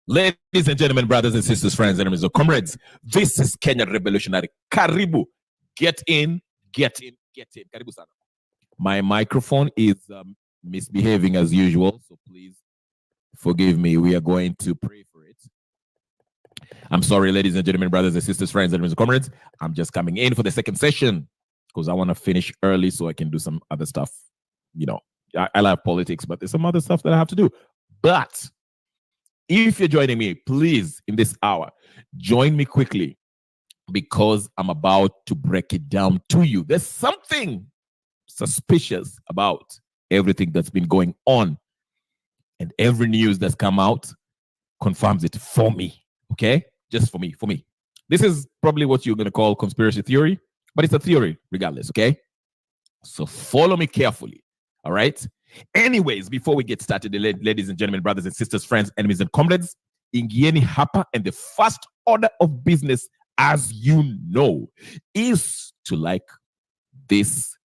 Ladies and gentlemen, brothers and sisters, friends, enemies, or comrades, this is Kenya Revolutionary. Karibu. Get in, get in, get in. Karibu sana. My microphone is misbehaving as usual, so please forgive me. We are going to pray for it. I'm sorry, ladies and gentlemen, brothers and sisters, friends, enemies, and comrades. I'm just coming in for the second session because I want to finish early so I can do some other stuff. You know, I love politics, but there's some other stuff that I have to do. But if you're joining me, please, in this hour, join me quickly because I'm about to break it down to you. There's something suspicious about everything that's been going on, and every news that's come out confirms it for me. Okay? Just for me. This is probably what you're going to call conspiracy theory, but it's a theory regardless. Okay? So follow me carefully. All right? Anyways, before we get started, ladies and gentlemen, brothers and sisters, friends, enemies, and comrades, ingieni hapa, and the first order of business, as you know, is to like this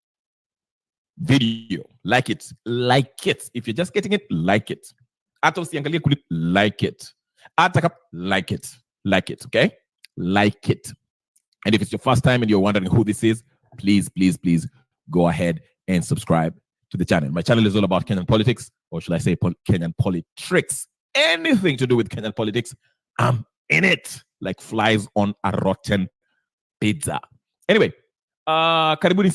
video. Like it. Like it. If you're just getting it, like it. Like it. Like it. Like it. Okay? Like it. And if it's your first time and you're wondering who this is, please go ahead and subscribe to the channel. My channel is all about Kenyan politics, or should I say Kenyan politics. Anything to do with Kenyan politics, I'm in it like flies on a rotten pizza. Anyway, karibuni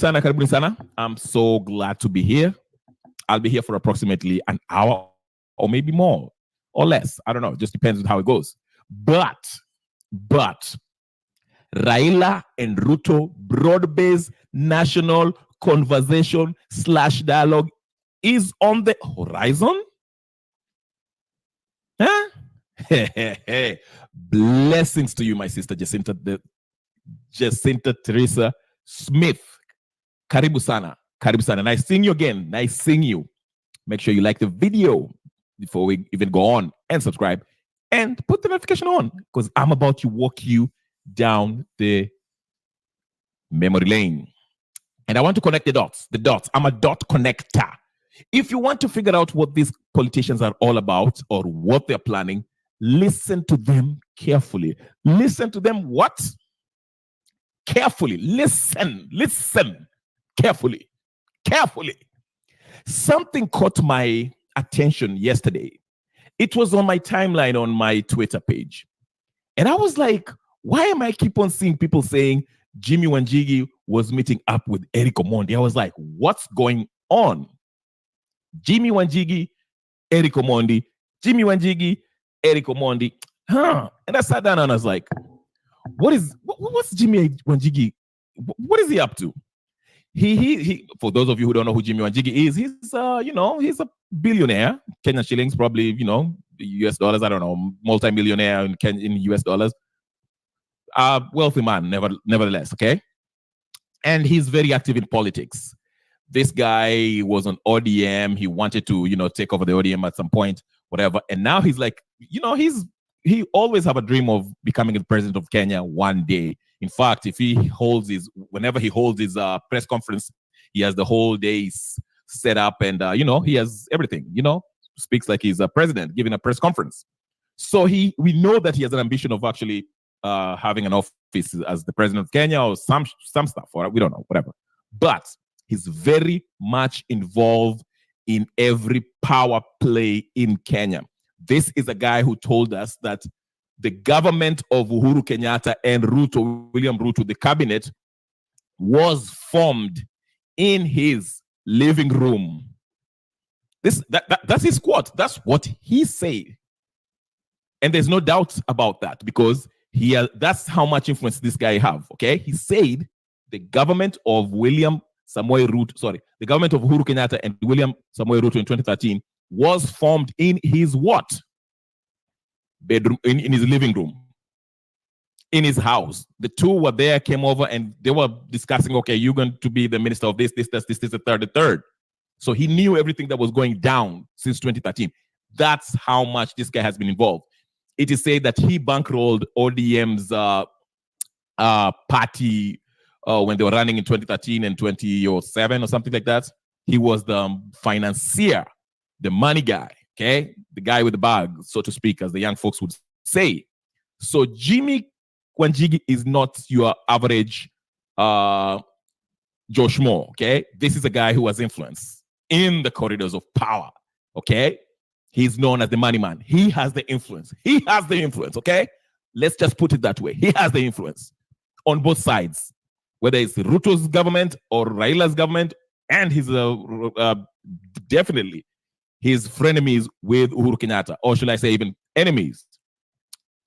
sana. I'm so glad to be here. I'll be here for approximately an hour or maybe more or less. I don't know. It just depends on how it goes. But Raila and Ruto broad-based national conversation / dialogue is on the horizon. Huh? Blessings to you, my sister Jacinta Teresa Smith. Karibu sana. Nice seeing you again. Nice seeing you. Make sure you like the video before we even go on, and subscribe and put the notification on, because I'm about to walk you down the memory lane. And I want to connect the dots. I'm a dot connector. If you want to figure out what these politicians are all about or what they're planning, listen to them carefully. Listen to them what? Carefully. Listen carefully. Something caught my attention yesterday. It was on my timeline on my Twitter page. And I was like, why am I keep on seeing people saying Jimmy Wanjigi was meeting up with Eric Omondi? I was like, what's going on? Jimmy Wanjigi, Eric Omondi, Jimmy Wanjigi, Eric Omondi. And I sat down and I was like, what's Jimmy Wanjigi? What is he up to? He for those of you who don't know who Jimmy Wanjigi is, he's a billionaire, Kenyan shillings, probably, US dollars, I don't know, multi-millionaire in US dollars. Wealthy man, nevertheless, okay? And he's very active in politics. This guy was on ODM. He wanted to, take over the ODM at some point, whatever. And now he's like, he always have a dream of becoming the president of Kenya one day. In fact, whenever he holds his press conference, he has the whole day set up, and he has everything. Speaks like he's a president giving a press conference. So we know that he has an ambition of actually having an office as the president of Kenya or some stuff, or we don't know, whatever. But he's very much involved in every power play in Kenya. This is a guy who told us that the government of Uhuru Kenyatta and William Ruto, the cabinet, was formed in his living room. That's his quote. That's what he said. And there's no doubt about that, because that's how much influence this guy have. Okay, he said the government of the government of Uhuru Kenyatta and William Samoei Ruto in 2013 was formed in his what? Bedroom, in his living room, in his house. The two were there, came over, and they were discussing, okay, you're going to be the minister of this, the third. So he knew everything that was going down since 2013. That's how much this guy has been involved. It is said that he bankrolled ODM's party when they were running in 2013 and 2007 or something like that. He was the financier, the money guy. Okay, the guy with the bag, so to speak, as the young folks would say. So Jimmy Wanjigi is not your average Josh Moore. Okay, this is a guy who has influence in the corridors of power. Okay, he's known as the money man. He has the influence. He has the influence. Okay, let's just put it that way. He has the influence on both sides, whether it's Ruto's government or Raila's government, and his definitely his frenemies with Uhuru Kenyatta, or should I say even enemies?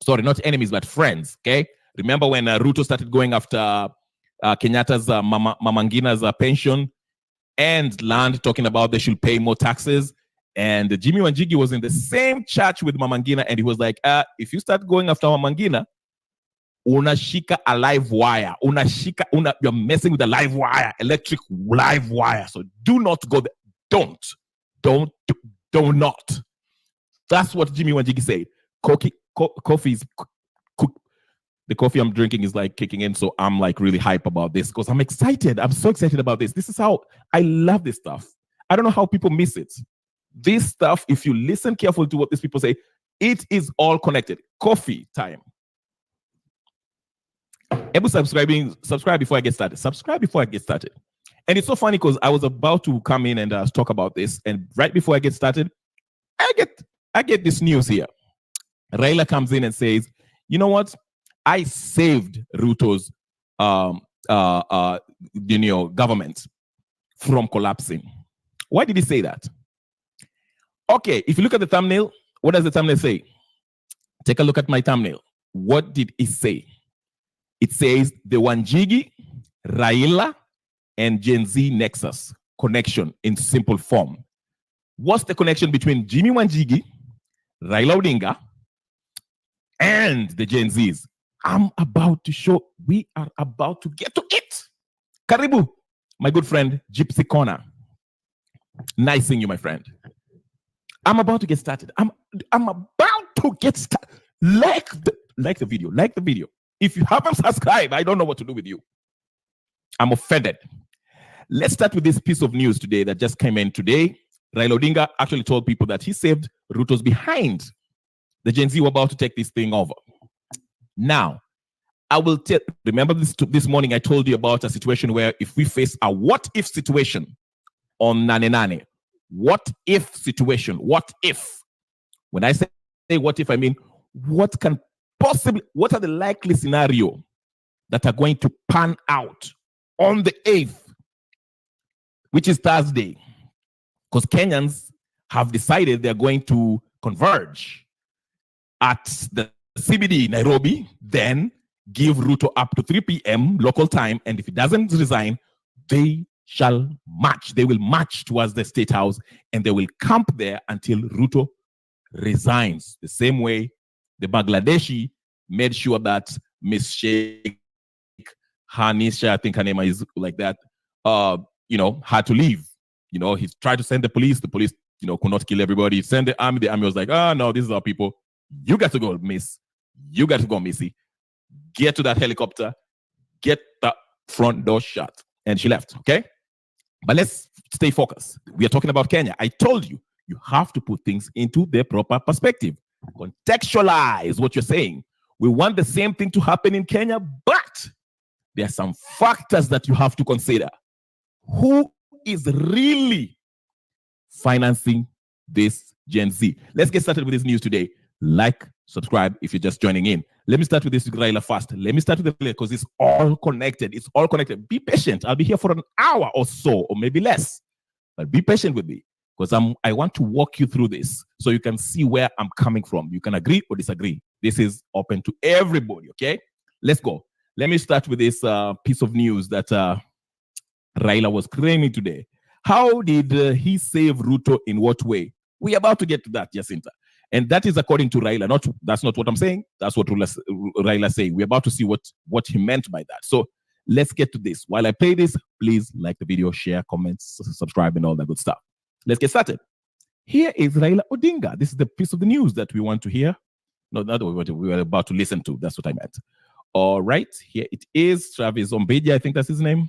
Sorry, not enemies, but friends. Okay, remember when Ruto started going after Kenyatta's Mama Ngina's pension and land, talking about they should pay more taxes. And Jimmy Wanjigi was in the same church with Mama Ngina, and he was like, if you start going after Mama Ngina, unashika a live wire. You're messing with a live wire, electric live wire. So do not go there. Do not. That's what Jimmy Wanjigi said. Coffee is the coffee I'm drinking is like kicking in, so I'm like really hype about this because I'm excited. I'm so excited about this. This is how I love this stuff. I don't know how people miss it. This stuff, if you listen carefully to what these people say, it is all connected. Coffee time. Subscribe before I get started. Subscribe before I get started. And it's so funny because I was about to come in and talk about this, and right before I get started, I get this news here. Raila comes in and says, "You know what? I saved Ruto's government from collapsing." Why did he say that? Okay, if you look at the thumbnail, what does the thumbnail say? Take a look at my thumbnail. What did it say? It says the Wanjigi, Raila, and Gen Z Nexus connection in simple form. What's the connection between Jimmy Wanjigi, Raila Odinga, and the Gen Zs? I'm about to show. We are about to get to it. Karibu, my good friend, Gypsy Corner. Nice seeing you, my friend. I'm about to get started. I'm about to get started. Like the video. If you haven't subscribed, I don't know what to do with you. I'm offended. Let's start with this piece of news today that just came in today. Raila Odinga actually told people that he saved Ruto's behind. The Gen Z were about to take this thing over. Now, I will tell. Remember this morning I told you about a situation where if we face a what-if situation on Nane Nane, what-if situation, what if? When I say what if, I mean what are the likely scenario that are going to pan out on the 8th, which is Thursday, because Kenyans have decided they're going to converge at the CBD Nairobi, then give Ruto up to 3 p.m. local time, and if he doesn't resign, they shall march. They will march towards the State House, and they will camp there until Ruto resigns. The same way the Bangladeshi made sure that Miss Sheikh Hanisha, I think her name is like that, had to leave. He tried to send the police, could not kill everybody. Send the army was like, no, this is our people. You got to go, miss. You got to go, missy. Get to that helicopter, get the front door shut. And she left, okay? But let's stay focused. We are talking about Kenya. I told you, you have to put things into their proper perspective. Contextualize what you're saying. We want the same thing to happen in Kenya, but there are some factors that you have to consider. Who is really financing this Gen Z? Let's get started with this news today. Like, subscribe if you're just joining in. Let me start with this Raila first. Let me start with the play because it's all connected. It's all connected. Be patient. I'll be here for an hour or so, or maybe less. But be patient with me because I want to walk you through this so you can see where I'm coming from. You can agree or disagree. This is open to everybody, okay? Let's go. Let me start with this piece of news that Raila was claiming today. How did he save Ruto in what way? We're about to get to that, Jacinta. And that is according to Raila. That's not what I'm saying. That's what Raila saying. We're about to see what he meant by that. So let's get to this. While I play this, please like the video, share, comment, subscribe, and all that good stuff. Let's get started. Here is Raila Odinga. This is the piece of the news that we want to hear. No, not what we were about to listen to. That's what I meant. All right. Here it is. Travis Ombedia, I think that's his name.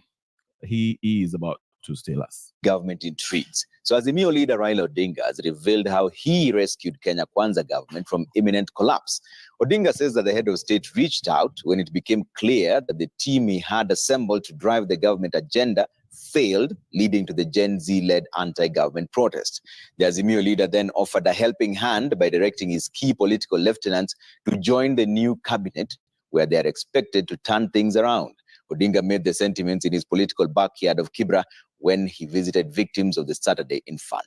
He is about to tell us. Government intrigues. So Azimio leader Raila Odinga has revealed how he rescued Kenya Kwanza government from imminent collapse. Odinga says that the head of state reached out when it became clear that the team he had assembled to drive the government agenda failed, leading to the Gen Z-led anti-government protest. The Azimio leader then offered a helping hand by directing his key political lieutenants to join the new cabinet, where they are expected to turn things around. Odinga made the sentiments in his political backyard of Kibra when he visited victims of the Saturday Inferno.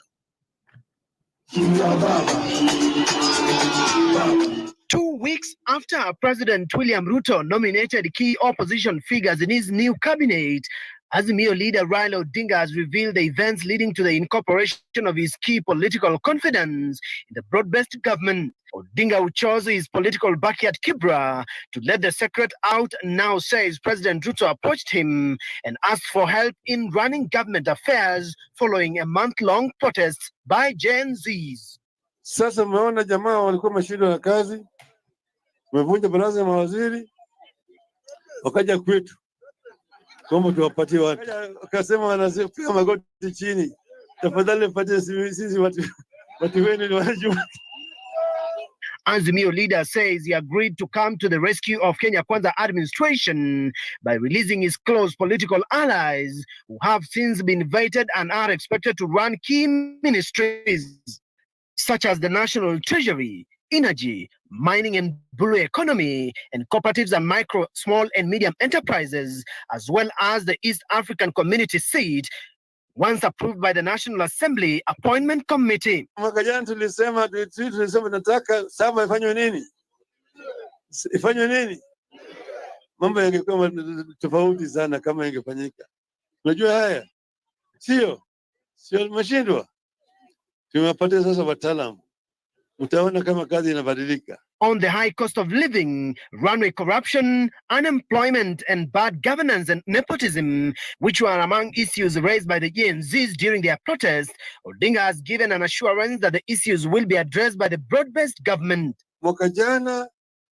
2 weeks after President William Ruto nominated key opposition figures in his new cabinet, Azimio leader Raila Odinga has revealed the events leading to the incorporation of his key political confidants in the broad-based government. Odinga, who chose his political backyard Kibra to let the secret out, now says President Ruto approached him and asked for help in running government affairs following a month-long protest by Gen Zs. Sasa mmeona jamaa walikuwa mashindano ya kazi, wamevunja baraza ya mawaziri, wakaja kwetu kwamba tuwapatie watu. Akasema wanapiga magoti chini, tafadhali mpatie sisi watu wenu ni wanajua. Azimio leader says he agreed to come to the rescue of Kenya Kwanza administration by releasing his close political allies who have since been invited and are expected to run key ministries such as the National Treasury, Energy, Mining and Blue Economy, and Cooperatives and Micro, Small and Medium Enterprises, as well as the East African Community seat, once approved by the National Assembly Appointment Committee. Mwaka jana tulisema nataka saba ifanywe nini? Ifanywe nini? Mambo yangekuwa tofauti sana kama ingefanyika. Unajua haya? Sio mashindwa. Tumewapata sasa wataalamu. Utaona kama kazi inabadilika. On the high cost of living, runaway corruption, unemployment, and bad governance and nepotism, which were among issues raised by the GNZs during their protest, Odinga has given an assurance that the issues will be addressed by the broad-based government. Mwaka jana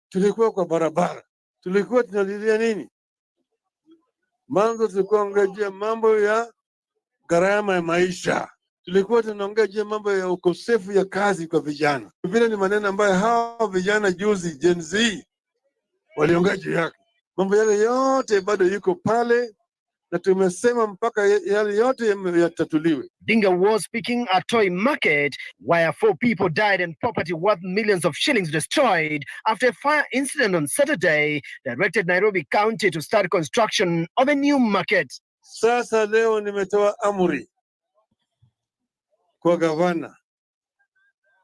tulikuwa kwa barabara. Tulikuwa tunalilia nini? Mwanzo tulikuwa tunaongea mambo ya gharama ya maisha. Tulikuwa tunaongea mambo ya ukosefu ya kazi kwa vijana. Vile ni maneno ambayo hao vijana juzi Gen Z waliongea juu yake. Mambo yale yote bado yuko pale na tumesema mpaka yale yote yatatuliwe. Odinga was speaking at Toy Market where 4 people died and property worth millions of shillings destroyed after a fire incident on Saturday directed Nairobi County to start construction of a new market. Sasa leo nimetoa amri kwa gavana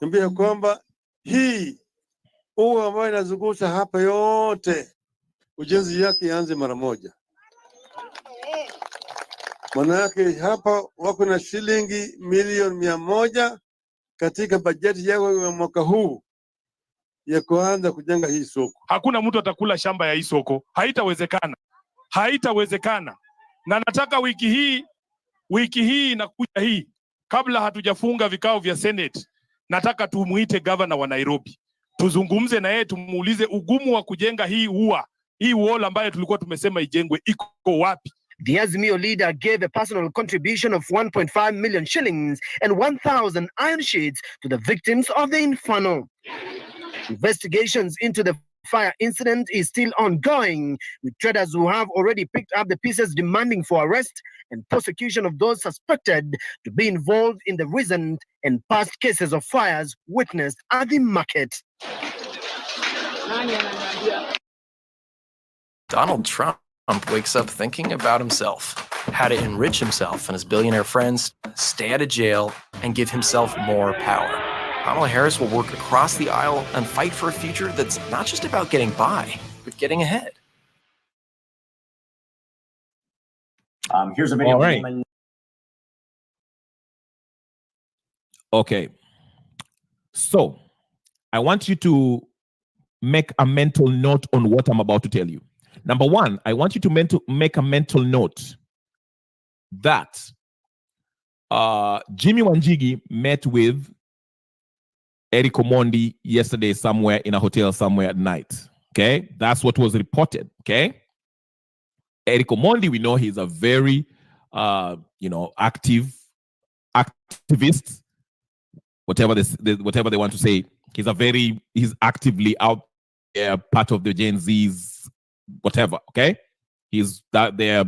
niambia kwamba hii ambayo inazungusha hapa yote ujenzi yake ianze mara moja. Maana yake hapa wako na shilingi milioni 100 katika bajeti yao ya mwaka huu ya kuanza kujenga hii soko. Hakuna mtu atakula shamba ya hii soko. Haitawezekana. Na nataka wiki hii inakuja hii, kabla hatujafunga vikao vya Senate, nataka tumuite governor wa Nairobi. Tuzungumze na yeye, tumuulize ugumu wa kujenga hii wall ambayo tulikuwa tumesema ijengwe iko wapi. The Azimio leader gave a personal contribution of 1.5 million shillings and 1,000 iron sheets to the victims of the inferno. Investigations into the fire incident is still ongoing, with traders who have already picked up the pieces demanding for arrest and prosecution of those suspected to be involved in the recent and past cases of fires witnessed at the market. Donald Trump wakes up thinking about himself, how to enrich himself and his billionaire friends, stay out of jail, and give himself more power. Kamala Harris will work across the aisle and fight for a future that's not just about getting by, but getting ahead. Here's a video. All right. Okay. So, I want you to make a mental note on what I'm about to tell you. Number one, I want you to make a mental note that Jimmy Wanjigi met with Eric Omondi yesterday somewhere in a hotel somewhere at night. Okay, that's what was reported. Okay, Eric Omondi, we know he's a very activist, whatever whatever they want to say. He's actively out there, part of the Gen Z's, whatever. Okay, he's that there.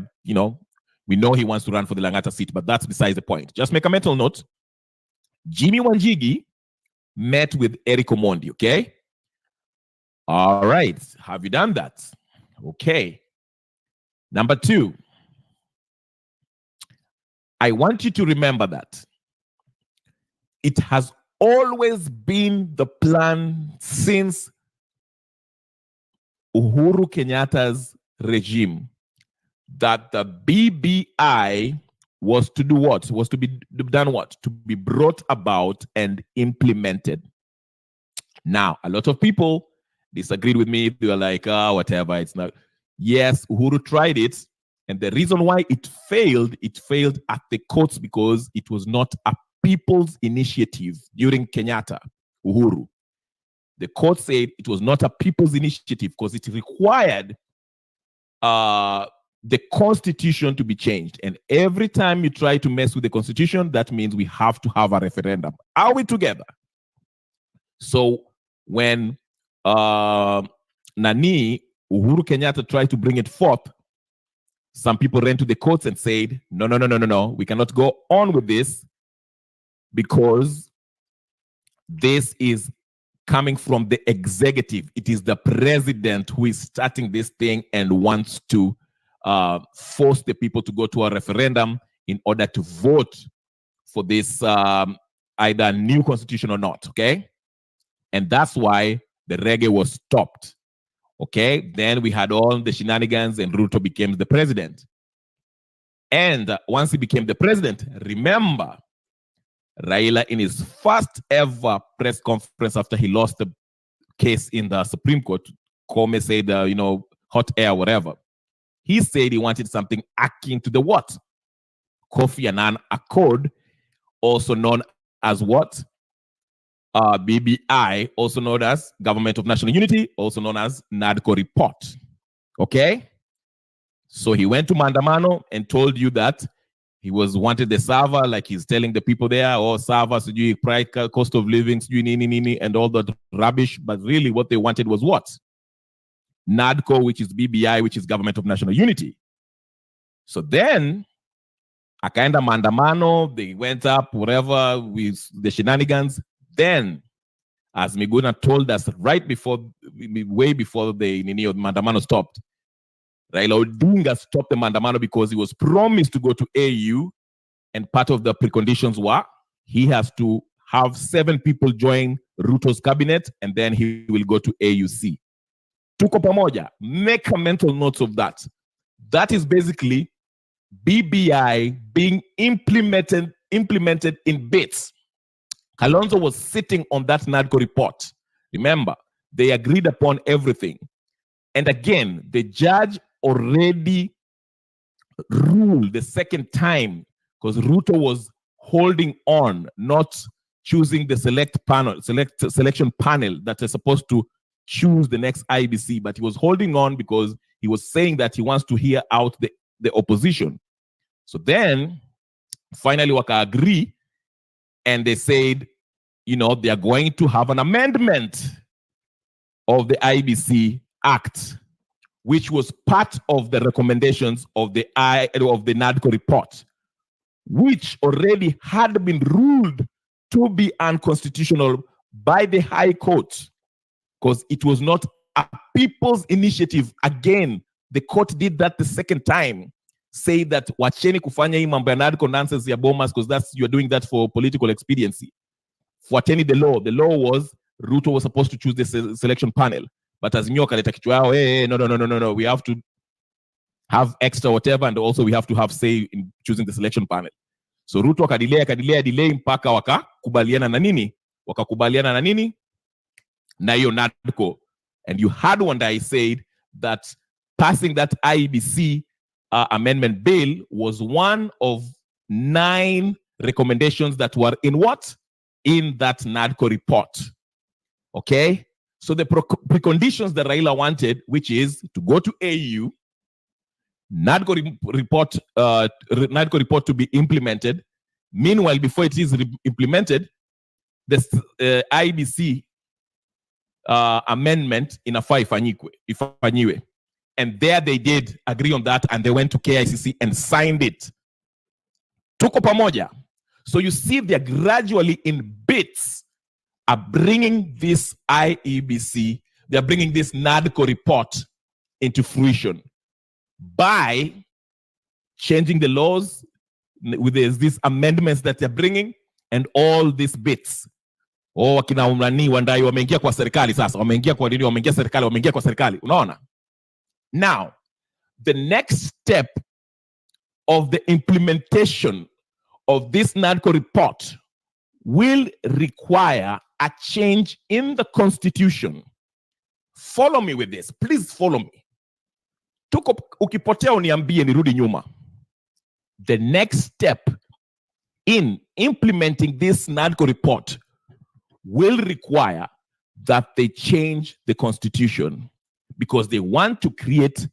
We know he wants to run for the Langata seat, but that's besides the point. Just make a mental note. Jimmy Wanjigi met with Eric Omondi. Okay. All right. Have you done that? Okay. Number 2. I want you to remember that it has always been the plan since Uhuru Kenyatta's regime that the BBI was to do what? Was to be done what? To be brought about and implemented. Now, a lot of people disagreed with me. They were like, whatever, it's not. Yes, Uhuru tried it. And the reason why it failed at the courts because it was not a people's initiative during Kenyatta, Uhuru. The court said it was not a people's initiative because it required the constitution to be changed. And every time you try to mess with the constitution, that means we have to have a referendum. Are we together? So when Uhuru Kenyatta tried to bring it forth, some people ran to the courts and said, no, we cannot go on with this because this is coming from the executive. It is the president who is starting this thing and wants to force the people to go to a referendum in order to vote for this either new constitution or not, okay? And that's why the reggae was stopped, okay? Then we had all the shenanigans and Ruto became the president. And once he became the president, remember, Raila, in his first ever press conference after he lost the case in the Supreme Court, Kome said, hot air, whatever. He said he wanted something akin to the what? Kofi Annan Accord, also known as what? BBI, also known as Government of National Unity, also known as NADCO report. Okay? So he went to Mandamano and told you that he wanted the server, like he's telling the people there, server, price, cost of living, and all that rubbish. But really what they wanted was what? NADCO, which is BBI, which is Government of National Unity. So then, Akaenda Mandamano, they went up, whatever, with the shenanigans. Then, as Miguna told us way before the Mandamano stopped, Raila Odinga stopped the Mandamano because he was promised to go to AU, and part of the preconditions were he has to have 7 people join Ruto's cabinet, and then he will go to AUC. Tuko pamoja. Make a mental note of that. That is basically BBI being implemented in bits. Kalonzo was sitting on that NADCO report. Remember, they agreed upon everything. And again, the judge already ruled the second time because Ruto was holding on, not choosing the selection panel that is supposed to choose the next IBC, but he was holding on because he was saying that he wants to hear out the opposition. So then, finally, Waka agree, and they said, they are going to have an amendment of the IBC Act, which was part of the recommendations of the NADCO report, which already had been ruled to be unconstitutional by the High Court, because it was not a people's initiative. Again, the court did that the second time, say that wacheni kufanya hii mambo ya NADCO nonsense ya bomas, because you're doing that for political expediency. Fuateni the law. The law was Ruto was supposed to choose the selection panel, but as Nyoka kaleta kichwa yao, hey, no, we have to have extra whatever, and also we have to have say in choosing the selection panel. So Ruto akadelay mpaka wakakubaliana na nini? Wakakubaliana na nini? Na hiyo NADCO. And you had one that I said that passing that IBC amendment bill was one of 9 recommendations that were in what? In that NADCO report. Okay? So the preconditions that Raila wanted, which is to go to AU, NADCO report to be implemented. Meanwhile, before it is implemented, this IBC amendment in a ifanyiwe. And there they did agree on that, and they went to KICC and signed it. Tuko pamoja. So you see, they're gradually in bits are bringing this IEBC, they're bringing this NADCO report into fruition by changing the laws with these amendments that they're bringing and all these bits. Oh, wakina umrani wandai wameingia kwa serikali sasa, wameingia kwa nini, wameingia kwa serikali, unaona? Now, the next step of the implementation of this NADCO report will require a change in the constitution. Follow me with this. Please follow me. Ukipotea uniambie nirudi nyuma. The next step in implementing this NADCO report will require that they change the constitution because they want to create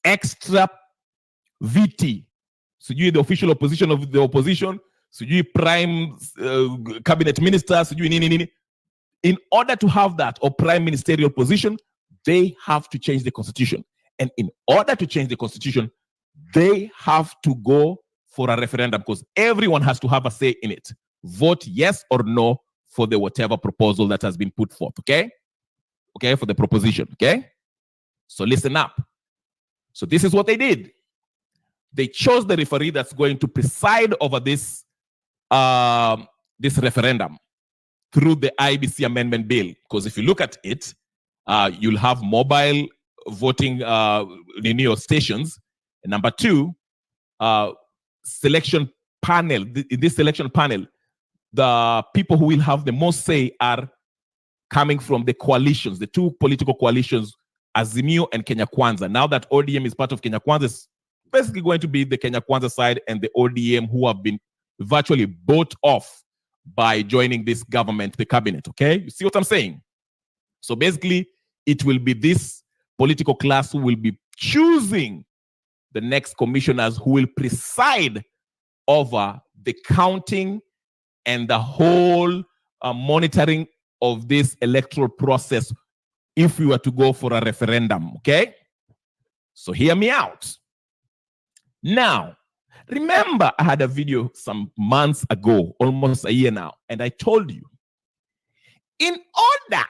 extra VT. So you the official opposition of the opposition, so you prime cabinet minister, so you nini. In order to have that, or prime ministerial position, they have to change the constitution. And in order to change the constitution, they have to go for a referendum because everyone has to have a say in it. Vote yes or no for the whatever proposal that has been put forth, okay? Okay, for the proposition, okay? So listen up. So this is what they did. They chose the referee that's going to preside over this, this referendum through the IBC amendment bill. Because if you look at it, you'll have mobile voting in your stations. And number two, selection panel. In this selection panel, the people who will have the most say are coming from the coalitions, the two political coalitions, Azimio and Kenya Kwanza. Now that ODM is part of Kenya Kwanza, it's basically going to be the Kenya Kwanza side and the ODM who have been virtually bought off by joining this government, the cabinet, okay? You see what I'm saying? So basically, it will be this political class who will be choosing the next commissioners who will preside over the counting and the whole monitoring of this electoral process if we were to go for a referendum, okay? So hear me out. Now, remember I had a video some months ago, almost a year now, and I told you, in order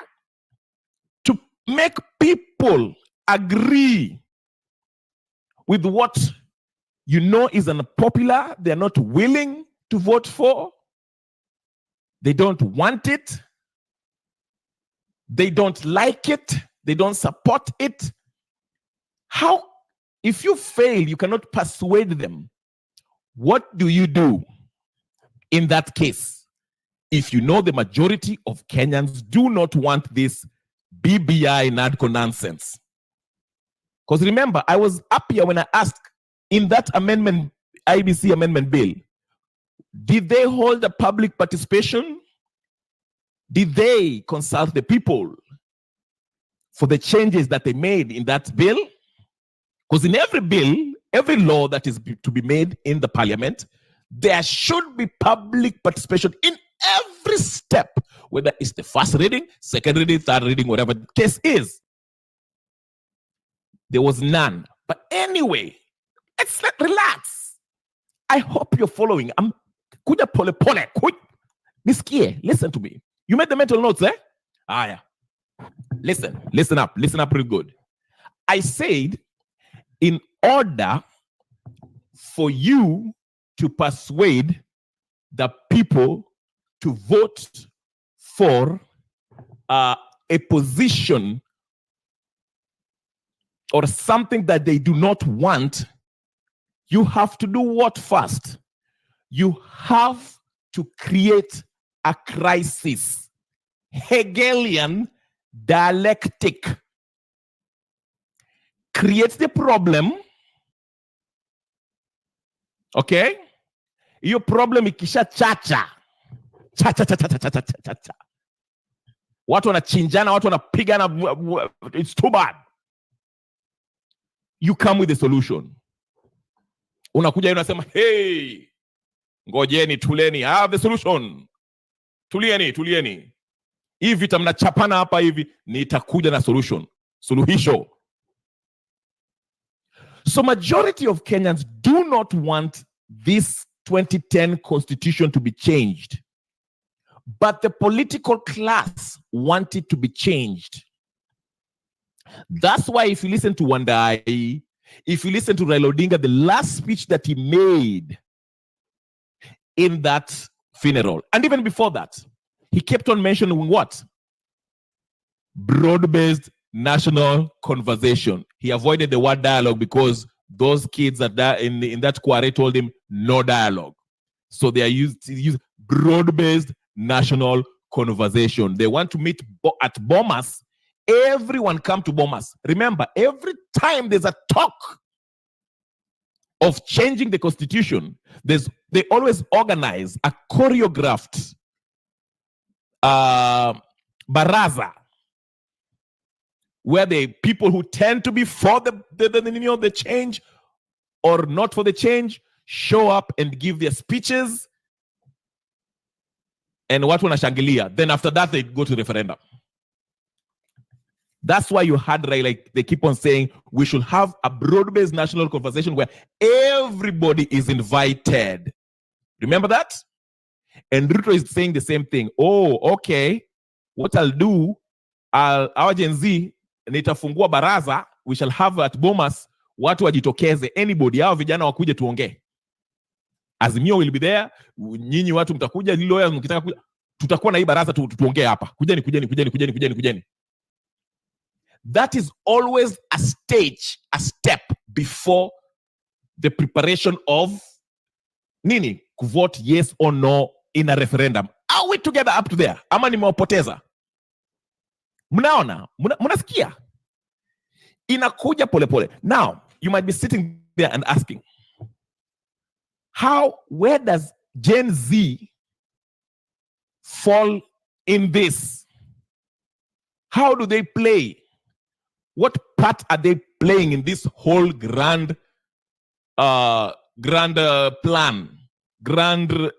to make people agree with what you know is unpopular, they're not willing to vote for, they don't want it, they don't like it, they don't support it. How, if you fail, you cannot persuade them. What do you do in that case? If you know the majority of Kenyans do not want this BBI NADCO nonsense. Because remember, I was up here when I asked in that amendment, IBC amendment bill, did they hold a public participation? Did they consult the people for the changes that they made in that bill? Because in every bill, every law that is to be made in the parliament, there should be public participation in every step, whether it's the first reading, second reading, third reading, whatever the case is. There was none. But anyway, let's relax. I hope you're following. I'm kuja pole pole. Nisikie, listen to me. You made the mental notes, eh? Yeah. Listen up real good. I said, in order for you to persuade the people to vote for a position or something that they do not want, you have to do what first? You have to create a crisis. Hegelian dialectic. Creates the problem. Okay? Your problem ikisha chacha. Cha. Watu wanachinjana, watu wanapigana. It's too bad. you come with a solution. Unakuja unasema, hey, ngojeni, tuleni, I have the solution. Tulieni. Hii vita mnachapana hapa hivi, nitakuja na suluhisho. So majority of Kenyans do not want this 2010 constitution to be changed. But the political class want it to be changed. That's why if you listen to Wandai, if you listen to Raila Odinga, the last speech that he made in that funeral, and even before that, he kept on mentioning what? Broad-based national conversation. He avoided the word dialogue because those kids that in that quarry told him no dialogue. So they are used broad-based national conversation. They want to meet at Bomas. Everyone come to Bomas. Remember, every time there's a talk of changing the constitution, they always organize a choreographed baraza, where the people who tend to be for the change or not for the change show up and give their speeches, and what wanashangilia. Then after that, they go to referendum. That's why you had Raila, they keep on saying we should have a broad-based national conversation where everybody is invited. Remember that? And Ruto is saying the same thing. Oh, okay. What I'll do, our Gen Z, nitafungua baraza, we shall have at Bomas, watu wajitokeze, anybody, hao vijana wakuje tuongee. Azimio will be there, nyinyi watu mtakuja, lawyers mkitaka kuja, tutakuwa na hii baraza tuongee hapa. Kujeni. That is always a step before the preparation of nini? Vote yes or no in a referendum. Are we together up to there? Ama nimewapoteza? Mnaona? Mnasikia? Inakuja pole. Now, you might be sitting there and asking, where does Gen Z fall in this? How do they play? What part are they playing in this whole grand plan, grand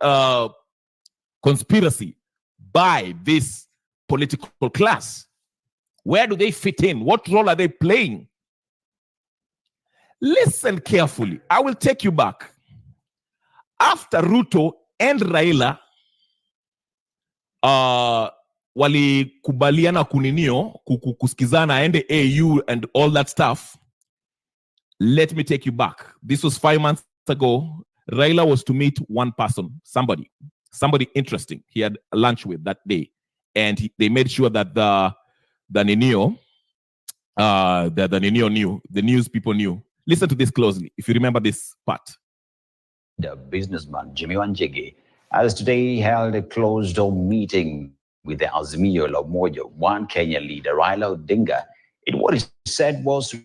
conspiracy by this political class? Where do they fit in? What role are they playing? Listen carefully. I will take you back. After Ruto and Raila walikubaliana kusikizana aende AU and all that stuff, let me take you back. This was 5 months ago. Raila was to meet one person, somebody interesting he had lunch with that day, and they made sure that the Ninio knew, the news people knew. Listen to this closely if you remember this part. The businessman Jimmy Wanjigi has today held a closed-door meeting with the Azimio la Umoja One Kenya leader Raila Odinga in what he said was to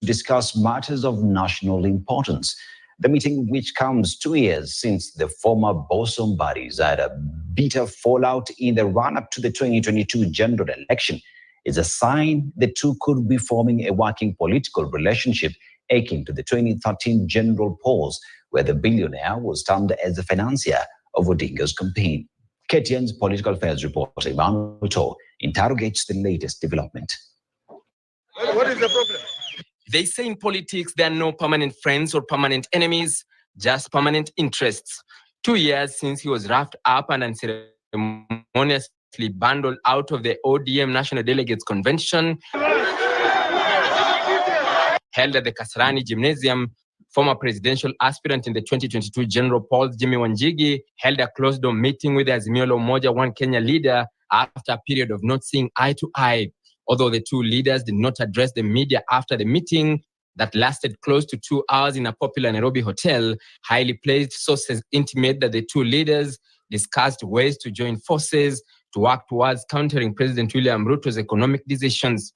discuss matters of national importance. The meeting, which comes 2 years since the former bosom buddies had a bitter fallout in the run-up to the 2022 general election, is a sign the two could be forming a working political relationship akin to the 2013 general polls, where the billionaire was termed as the financier of Odinga's campaign. KTN's political affairs reporter Ruto interrogates the latest development. What is the problem? They say in politics there are no permanent friends or permanent enemies, just permanent interests. 2 years since he was wrapped up and unceremoniously bundled out of the ODM National Delegates Convention held at the Kasarani Gymnasium, former presidential aspirant in the 2022 general polls, Jimmy Wanjigi, held a closed-door meeting with the Azimio la Umoja One Kenya leader after a period of not seeing eye to eye. Although the two leaders did not address the media after the meeting that lasted close to 2 hours in a popular Nairobi hotel, highly placed sources intimate that the two leaders discussed ways to join forces to work towards countering President William Ruto's economic decisions.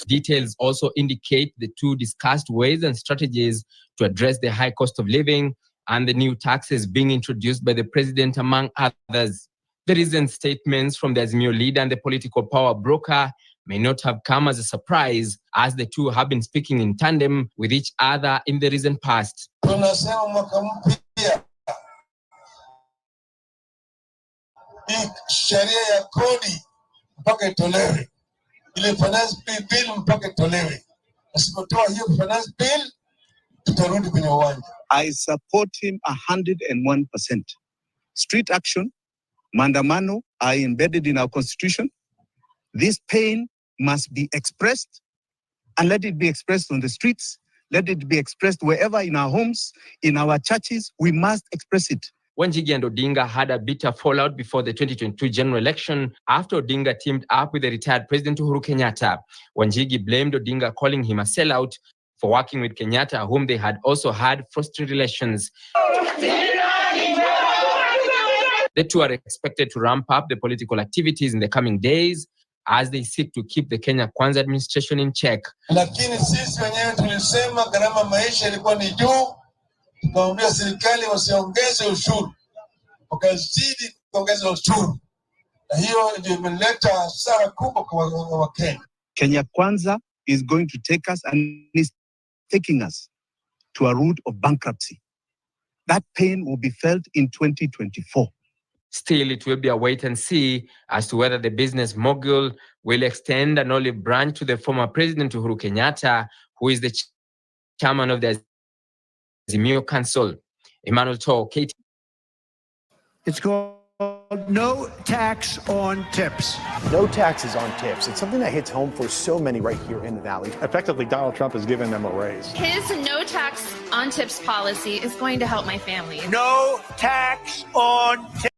Details also indicate the two discussed ways and strategies to address the high cost of living and the new taxes being introduced by the president, among others. The recent statements from the Azimio leader and the political power broker may not have come as a surprise, as the two have been speaking in tandem with each other in the recent past. Tunasema mwaka mpya, hii sheria ya kodi mpaka itolewe, ile finance bill mpaka itolewe. Asipotoa hiyo finance bill, tutarudi kwenye uwanja. I support him 101%. Street action, maandamano are embedded in our constitution. This pain must be expressed, and let it be expressed on the streets. Let it be expressed wherever, in our homes, in our churches. We must express it. Wanjigi and Odinga had a bitter fallout before the 2022 general election after Odinga teamed up with the retired President Uhuru Kenyatta. Wanjigi blamed Odinga, calling him a sellout for working with Kenyatta, whom they had also had frosty relations. The two are expected to ramp up the political activities in the coming days as they seek to keep the Kenya Kwanza administration in check. Lakini sisi wenyewe tulisema gharama maisha ilikuwa ni juu, tukaambia serikali wasiongeze ushuru, wakazidi kuongeza ushuru, na hiyo ndio imeleta hasara kubwa kwa Wakenya. Kenya Kwanza is going to take us and is taking us to a route of bankruptcy. That pain will be felt in 2024. Still, it will be a wait and see as to whether the business mogul will extend an olive branch to the former President Uhuru Kenyatta, who is the chairman of the Azimio Council. Emmanuel Toh, KT. It's called no tax on tips. No taxes on tips. It's something that hits home for so many right here in the Valley. Effectively, Donald Trump has given them a raise. His no tax on tips policy is going to help my family. No tax on tips.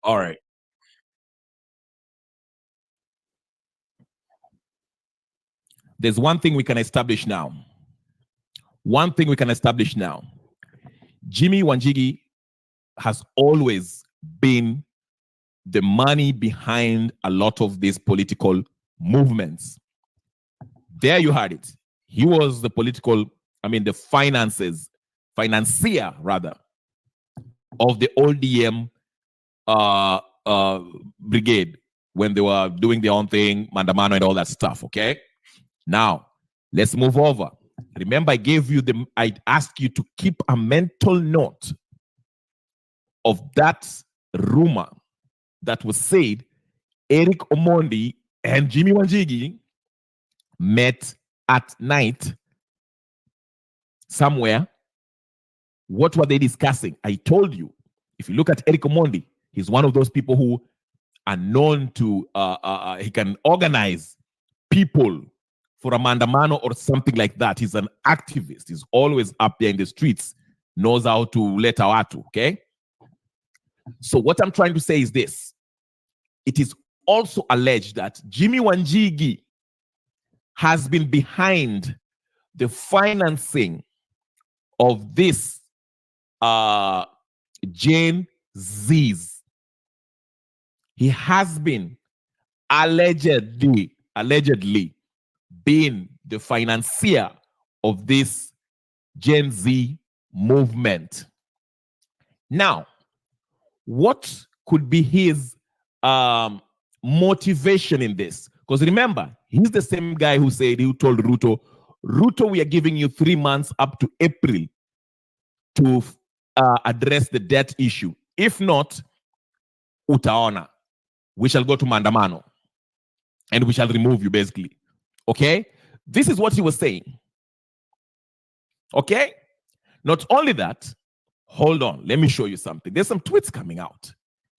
All right. There's one thing we can establish now. One thing we can establish now. Jimmy Wanjigi has always been the money behind a lot of these political movements. There you had it. He was the the financier rather, of the ODM brigade when they were doing their own thing, Mandamano and all that stuff, okay? Now, let's move over. Remember, I asked you to keep a mental note of that rumor that was said Eric Omondi and Jimmy Wanjigi met at night somewhere. What were they discussing? I told you, if you look at Eric Omondi, he's one of those people who are known to, he can organize people for a mandamano or something like that. He's an activist. He's always up there in the streets, knows how to let out, okay? So what I'm trying to say is this. It is also alleged that Jimmy Wanjigi has been behind the financing of this Gen Zs. He has been allegedly being the financier of this Gen Z movement. Now, what could be his motivation in this? Because remember, he's the same guy who told Ruto, we are giving you 3 months up to April to address the debt issue. If not, utaona, we shall go to Mandamano and we shall remove you, basically. Okay? This is what he was saying. Okay? Not only that, hold on, let me show you something. There's some tweets coming out.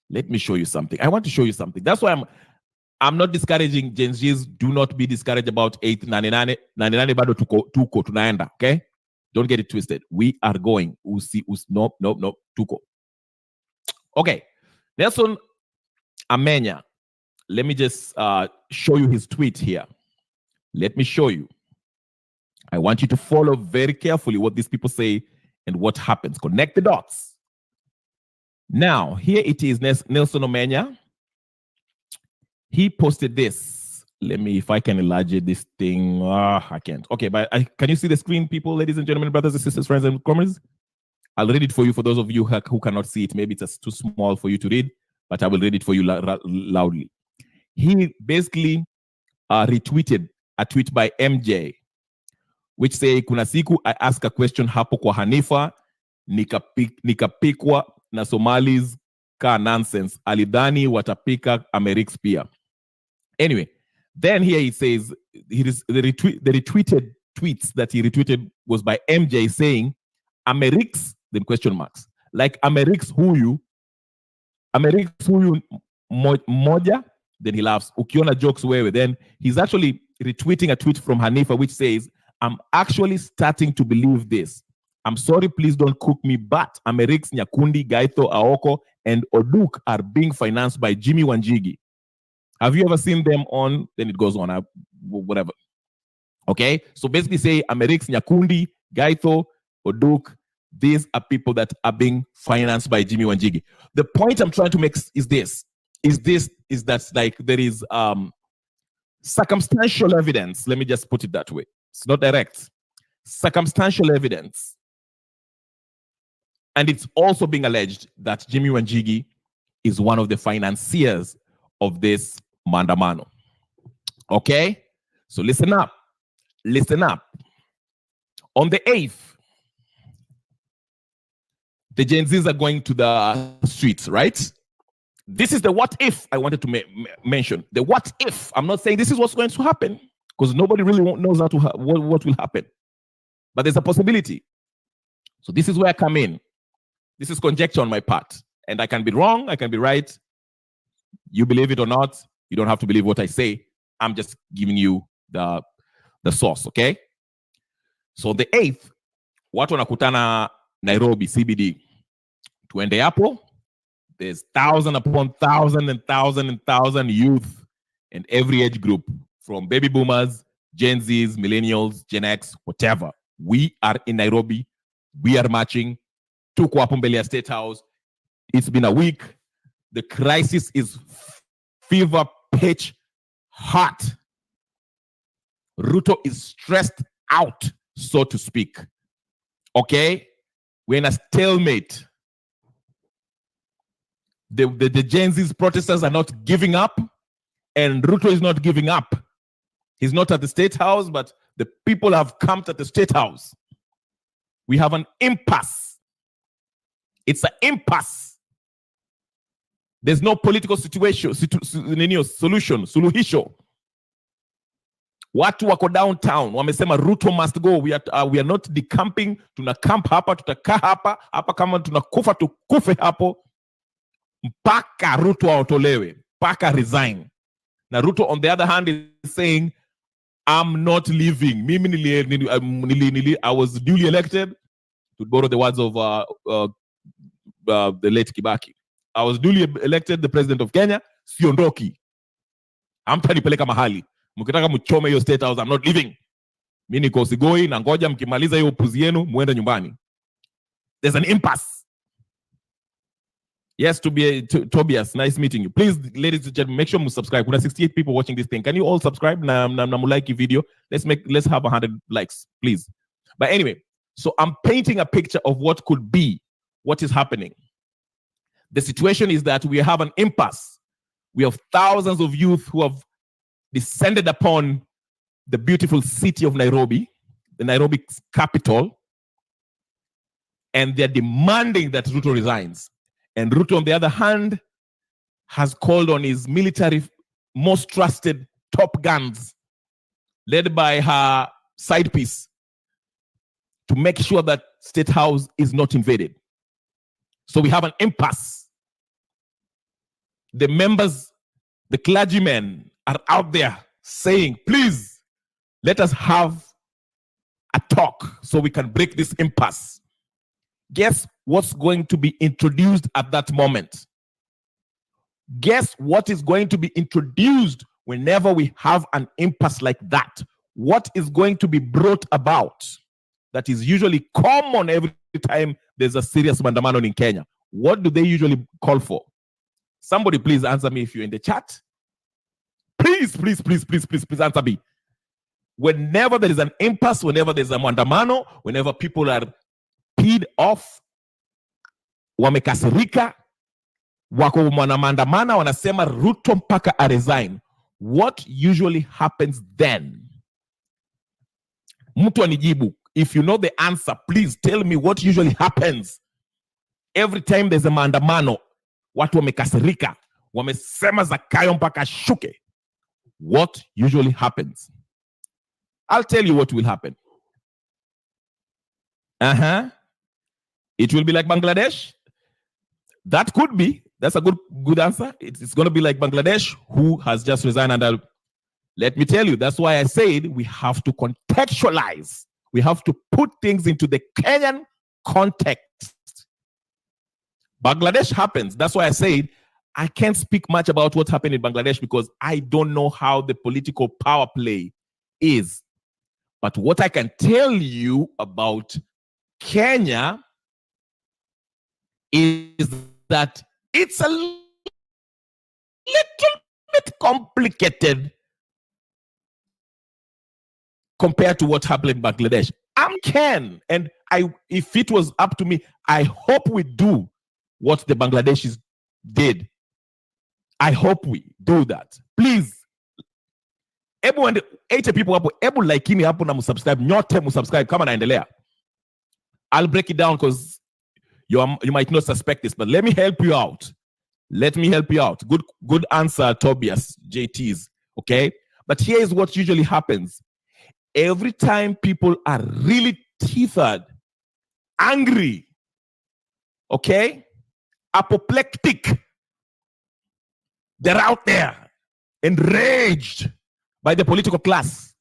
Let me show you something. I want to show you something. That's why I'm not discouraging Gen Zs. Do not be discouraged about 899 bado tuko tunaenda, okay? Don't get it twisted. We are going. No, tuko. Okay. Nelson Amenya. Let me just show you his tweet here. Let me show you. I want you to follow very carefully what these people say and what happens. Connect the dots. Now, here it is, Nelson Omenya. He posted this. Let me, if I can enlarge this thing. I can't. Okay, but can you see the screen, people, ladies and gentlemen, brothers and sisters, friends and comrades? I'll read it for you for those of you who cannot see it. Maybe it's too small for you to read, but I will read it for you loudly. He basically retweeted a tweet by MJ, which say, kuna siku I ask a question hapo kwa Hanifa, nikapikwa na Somalis ka nonsense. Alidhani watapika Amerix pia. Anyway, then here he says, the retweeted tweets that he retweeted was by MJ saying, Amerix, then question marks. Like Amerix huyu moja, then he laughs. Ukiona jokes wewe. Then he's actually retweeting a tweet from Hanifa which says, I'm actually starting to believe this. I'm sorry, please don't cook me, but Amerix, Nyakundi, Gaito, Aoko, and Oduk are being financed by Jimmy Wanjigi. Have you ever seen them on? Then it goes on, whatever. Okay, so basically say Amerix, Nyakundi, Gaito, Oduk, these are people that are being financed by Jimmy Wanjigi. The point I'm trying to make is that like there is circumstantial evidence. Let me just put it that way. It's not direct. Circumstantial evidence. And it's also being alleged that Jimmy Wanjigi is one of the financiers of this Mandamano. Okay? So listen up. Listen up. On the 8th, the Gen Zs are going to the streets, right? This is the what if I wanted to mention. The what if. I'm not saying this is what's going to happen, because nobody really knows what will happen. But there's a possibility. So this is where I come in. This is conjecture on my part. And I can be wrong, I can be right. You believe it or not, you don't have to believe what I say. I'm just giving you the source, okay? So the 8th, watu wanakutana Nairobi, CBD. Tuende hapo, there's thousand upon thousand and thousand and thousand youth in every age group, from baby boomers, Gen Zs, millennials, Gen X, whatever. We are in Nairobi. We are marching. Tuko hapo mbele ya State House. It's been a week. The crisis is fever pitch hot. Ruto is stressed out, so to speak. Okay? We're in a stalemate. The Gen Z's protesters are not giving up, and Ruto is not giving up. He's not at the State House, but the people have camped at the State House. We have an impasse. It's an impasse. There's no political situation, solution, suluhisho. Watu wako downtown, wamesema Ruto must go. We are not decamping. Tuna camp hapa, tutakaa hapa kama tunakufa tukufe hapo. Mpaka Ruto aotolewe, mpaka resign. Na Ruto on the other hand is saying, I'm not leaving. I was duly elected, to borrow the words of the late Kibaki. I was duly elected the president of Kenya. Siondoki. Hamtanipeleka mahali. Mkitaka mchome hiyo State House, I'm not leaving. Mimi niko Sigoi na ngoja mkimaliza hiyo upuzi yenu muende nyumbani. There's an impasse. Yes, Tobias, nice meeting you. Please, ladies and gentlemen, make sure you subscribe. Kuna 68 people watching this thing. Can you all subscribe? Na like video. Let's have 100 likes, please. But anyway, so I'm painting a picture of what could be, what is happening. The situation is that we have an impasse. We have thousands of youth who have descended upon the beautiful city of Nairobi, the Nairobi capital, and they're demanding that Ruto resigns. And Ruto, on the other hand, has called on his military most trusted top guns, led by her side piece, to make sure that State House is not invaded. So we have an impasse. The members, the clergymen are out there saying, please, let us have a talk so we can break this impasse. Guess what's going to be introduced at that moment? Guess what is going to be introduced whenever we have an impasse like that? What is going to be brought about that is usually common every time there's a serious mandamano in Kenya? What do they usually call for? Somebody please answer me if you're in the chat. Please answer me. Whenever there is an impasse, whenever there's a mandamano, whenever people are peed off, wamekasirika, wako maandamano, wanasema Ruto mpaka a resign. What usually happens then? Mtu anijibu. If you know the answer, please tell me what usually happens. Every time there's a maandamano, watu wamekasirika, wamesema Zakayo mpaka shuke. What usually happens? I'll tell you what will happen. It will be like Bangladesh. That could be. That's a good answer. It's going to be like Bangladesh, who has just resigned. And let me tell you, that's why I said we have to contextualize. We have to put things into the Kenyan context. Bangladesh happens. That's why I said I can't speak much about what happened in Bangladesh because I don't know how the political power play is. But what I can tell you about Kenya is that it's a little bit complicated compared to what happened in Bangladesh. And if it was up to me, I hope we do what the Bangladeshis did. I hope we do that. Please. Ebu 80 people hapo, ebu like me hapo na musubscribe. Nyote musubscribe kama naendelea. I'll break it down because you might not suspect this, but let me help you out. Let me help you out. Good answer, Tobias, JTs. Okay? But here is what usually happens. Every time people are really tethered, angry, okay, apoplectic, they're out there, enraged by the political class,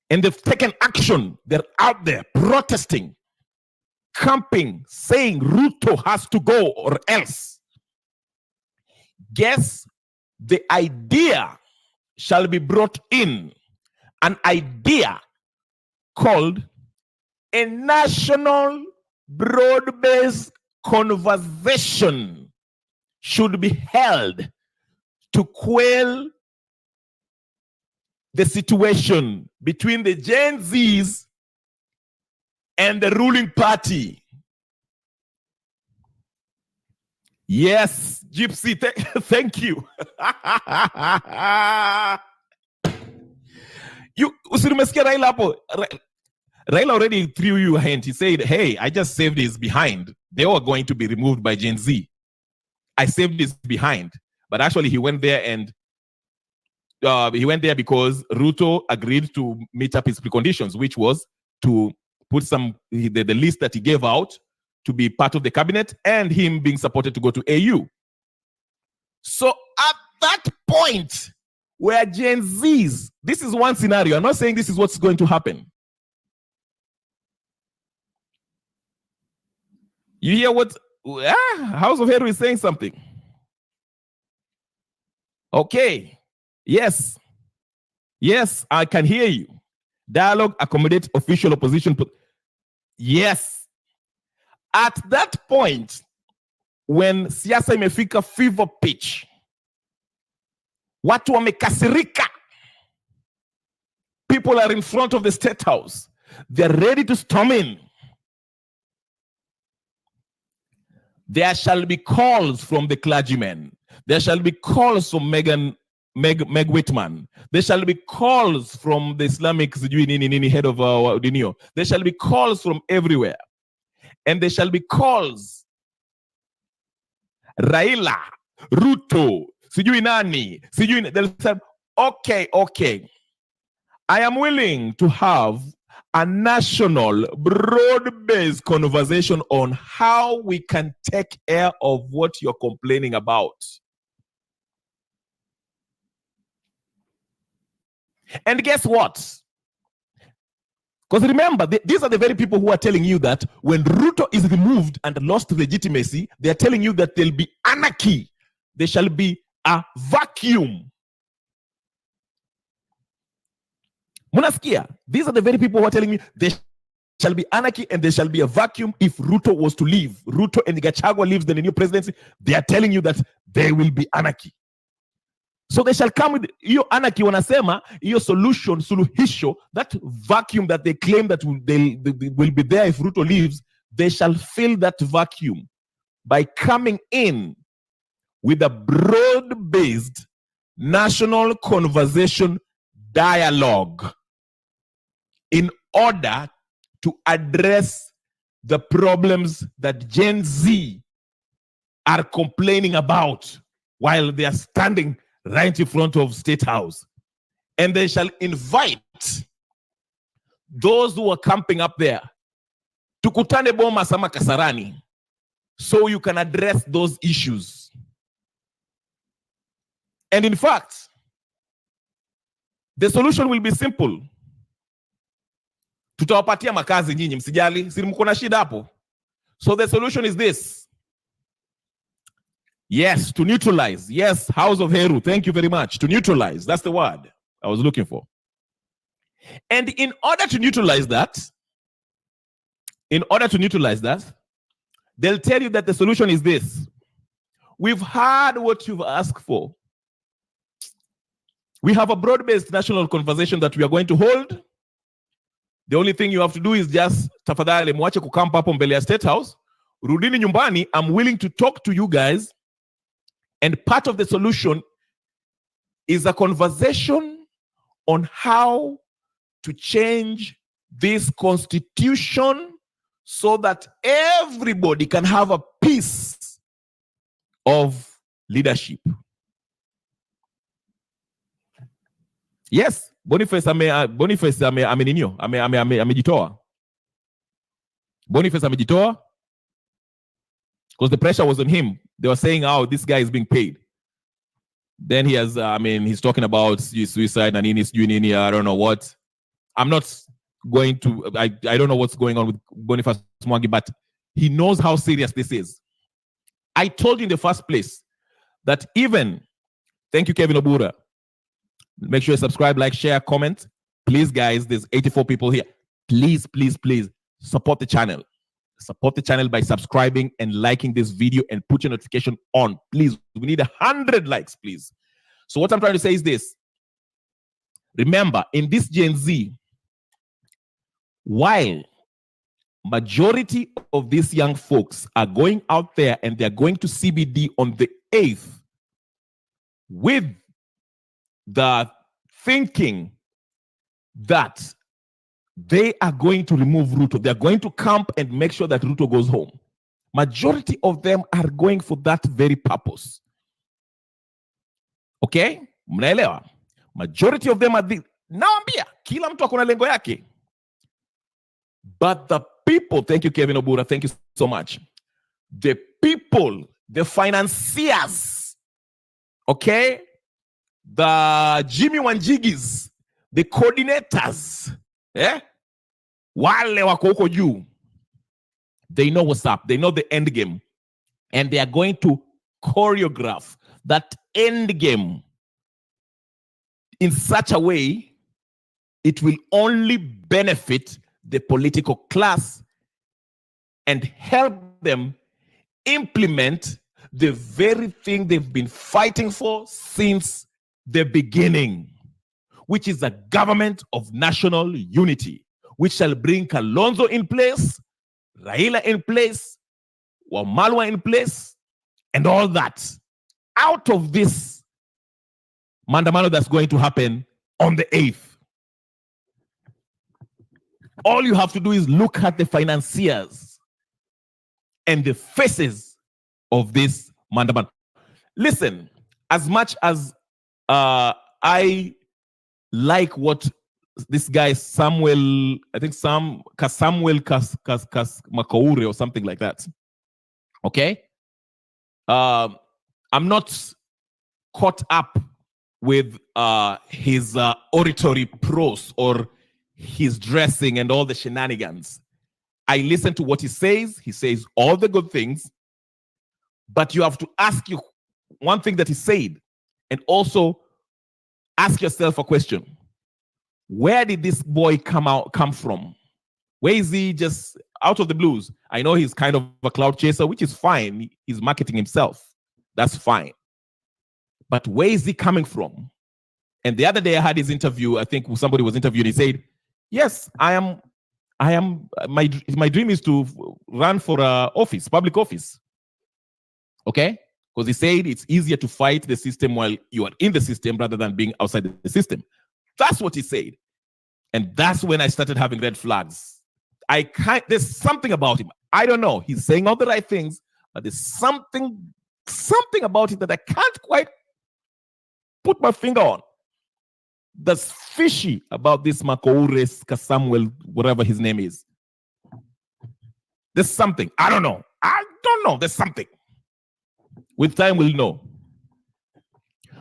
and they've taken action. They're out there protesting, camping, saying Ruto has to go or else. Guess the idea shall be brought in. An idea called a national broad-based conversation should be held to quell the situation between the Gen Zs and the ruling party. Yes, Gypsy, thank you. Raila already threw you a hint. He said, hey, I just saved his behind. They were going to be removed by Gen Z. I saved his behind. But actually, he went there and because Ruto agreed to meet up his preconditions, which was to put the list that he gave out to be part of the cabinet and him being supported to go to AU. So at that point, where Gen Zs, this is one scenario. I'm not saying this is what's going to happen. You hear what House of Heru is saying something? Okay. Yes. Yes, I can hear you. Dialogue accommodates official opposition. Yes. At that point, when siasa imefika fever pitch, watu wamekasirika, people are in front of the State House. They're ready to storm in. There shall be calls from the clergymen. There shall be calls from Meg Whitman. There shall be calls from the Islamic head of Dinio. There shall be calls from everywhere. And there shall be calls. Raila, Ruto, sijui nani, sijui. They'll say, okay. I am willing to have a national, broad-based conversation on how we can take care of what you're complaining about. And guess what? Because remember, these are the very people who are telling you that when Ruto is removed and lost legitimacy, they are telling you that there'll be anarchy. There shall be a vacuum. Munaskia, these are the very people who are telling me there shall be anarchy and there shall be a vacuum if Ruto was to leave. Ruto and Gachagua leaves the new presidency. They are telling you that there will be anarchy. So they shall come with your anarchy, wanasema, your solution, suluhisho, that vacuum that they claim that will be there if Ruto leaves, they shall fill that vacuum by coming in with a broad-based national conversation dialogue in order to address the problems that Gen Z are complaining about while they are standing right in front of State House. And they shall invite those who are camping up there to Tukutane Boma Sama Kasarani so you can address those issues. And in fact, the solution will be simple. Tutawapatia makazi nyinyi msijali, si mko na shida hapo. So the solution is this. Yes, to neutralize. Yes, House of Heru, thank you very much. To neutralize, that's the word I was looking for. And in order to neutralize that, they'll tell you that the solution is this. We've heard what you've asked for. We have a broad-based national conversation that we are going to hold. The only thing you have to do is just tafadhali mwache kukampa hapo mbele ya State House. Rudini nyumbani, I'm willing to talk to you guys. And part of the solution is a conversation on how to change this constitution so that everybody can have a piece of leadership. Yes, Boniface amejitoa. Boniface amejitoa because the pressure was on him. They were saying, oh, this guy is being paid. Then he has, he's talking about suicide and he's doing in I don't know what. I'm not going to, I don't know what's going on with Boniface Mwangi, but he knows how serious this is. I told you in the first place that even, thank you, Kevin Obura. Make sure you subscribe, like, share, comment. Please, guys, there's 84 people here. Please, please, please support the channel. Support the channel by subscribing and liking this video and put your notification on. Please, we need 100 likes, please. So what I'm trying to say is this. Remember, in this Gen Z, while majority of these young folks are going out there and they're going to CBD on the 8th with the thinking that they are going to remove Ruto. They're going to camp and make sure that Ruto goes home. Majority of them are going for that very purpose. Okay? Mnaelewa? Majority of them are the... Naambia, kila mtu akona lengo yake. But the people, thank you, Kevin Obura, thank you so much. The people, the financiers, okay? The Jimmy Wanjigis, the coordinators, wale wako huko juu, they know what's up. They know the end game. And they are going to choreograph that end game in such a way it will only benefit the political class and help them implement the very thing they've been fighting for since the beginning, which is a government of national unity, which shall bring Kalonzo in place, Raila in place, Wamalwa in place, and all that out of this mandamano that's going to happen on the 8th. All you have to do is look at the financiers and the faces of this mandamano. Listen, as much as I like what this guy Samuel, I think Samuel Makaure or something like that. Okay? I'm not caught up with his oratory prose or his dressing and all the shenanigans. I listen to what he says. He says all the good things, but you have to ask you one thing that he said and also ask yourself a question. Where did this boy come from? Where is he just out of the blues? I know he's kind of a cloud chaser, which is fine. He's marketing himself. That's fine. But where is he coming from? And the other day I had his interview. I think somebody was interviewed. He said, yes, my dream is to run for office, public office. Okay? Because he said it's easier to fight the system while you are in the system rather than being outside the system. That's what he said. And that's when I started having red flags. There's something about him. I don't know. He's saying all the right things, but there's something about it that I can't quite put my finger on. That's fishy about this Makoures Samuel, whatever his name is. There's something. I don't know. There's something. With time, we'll know.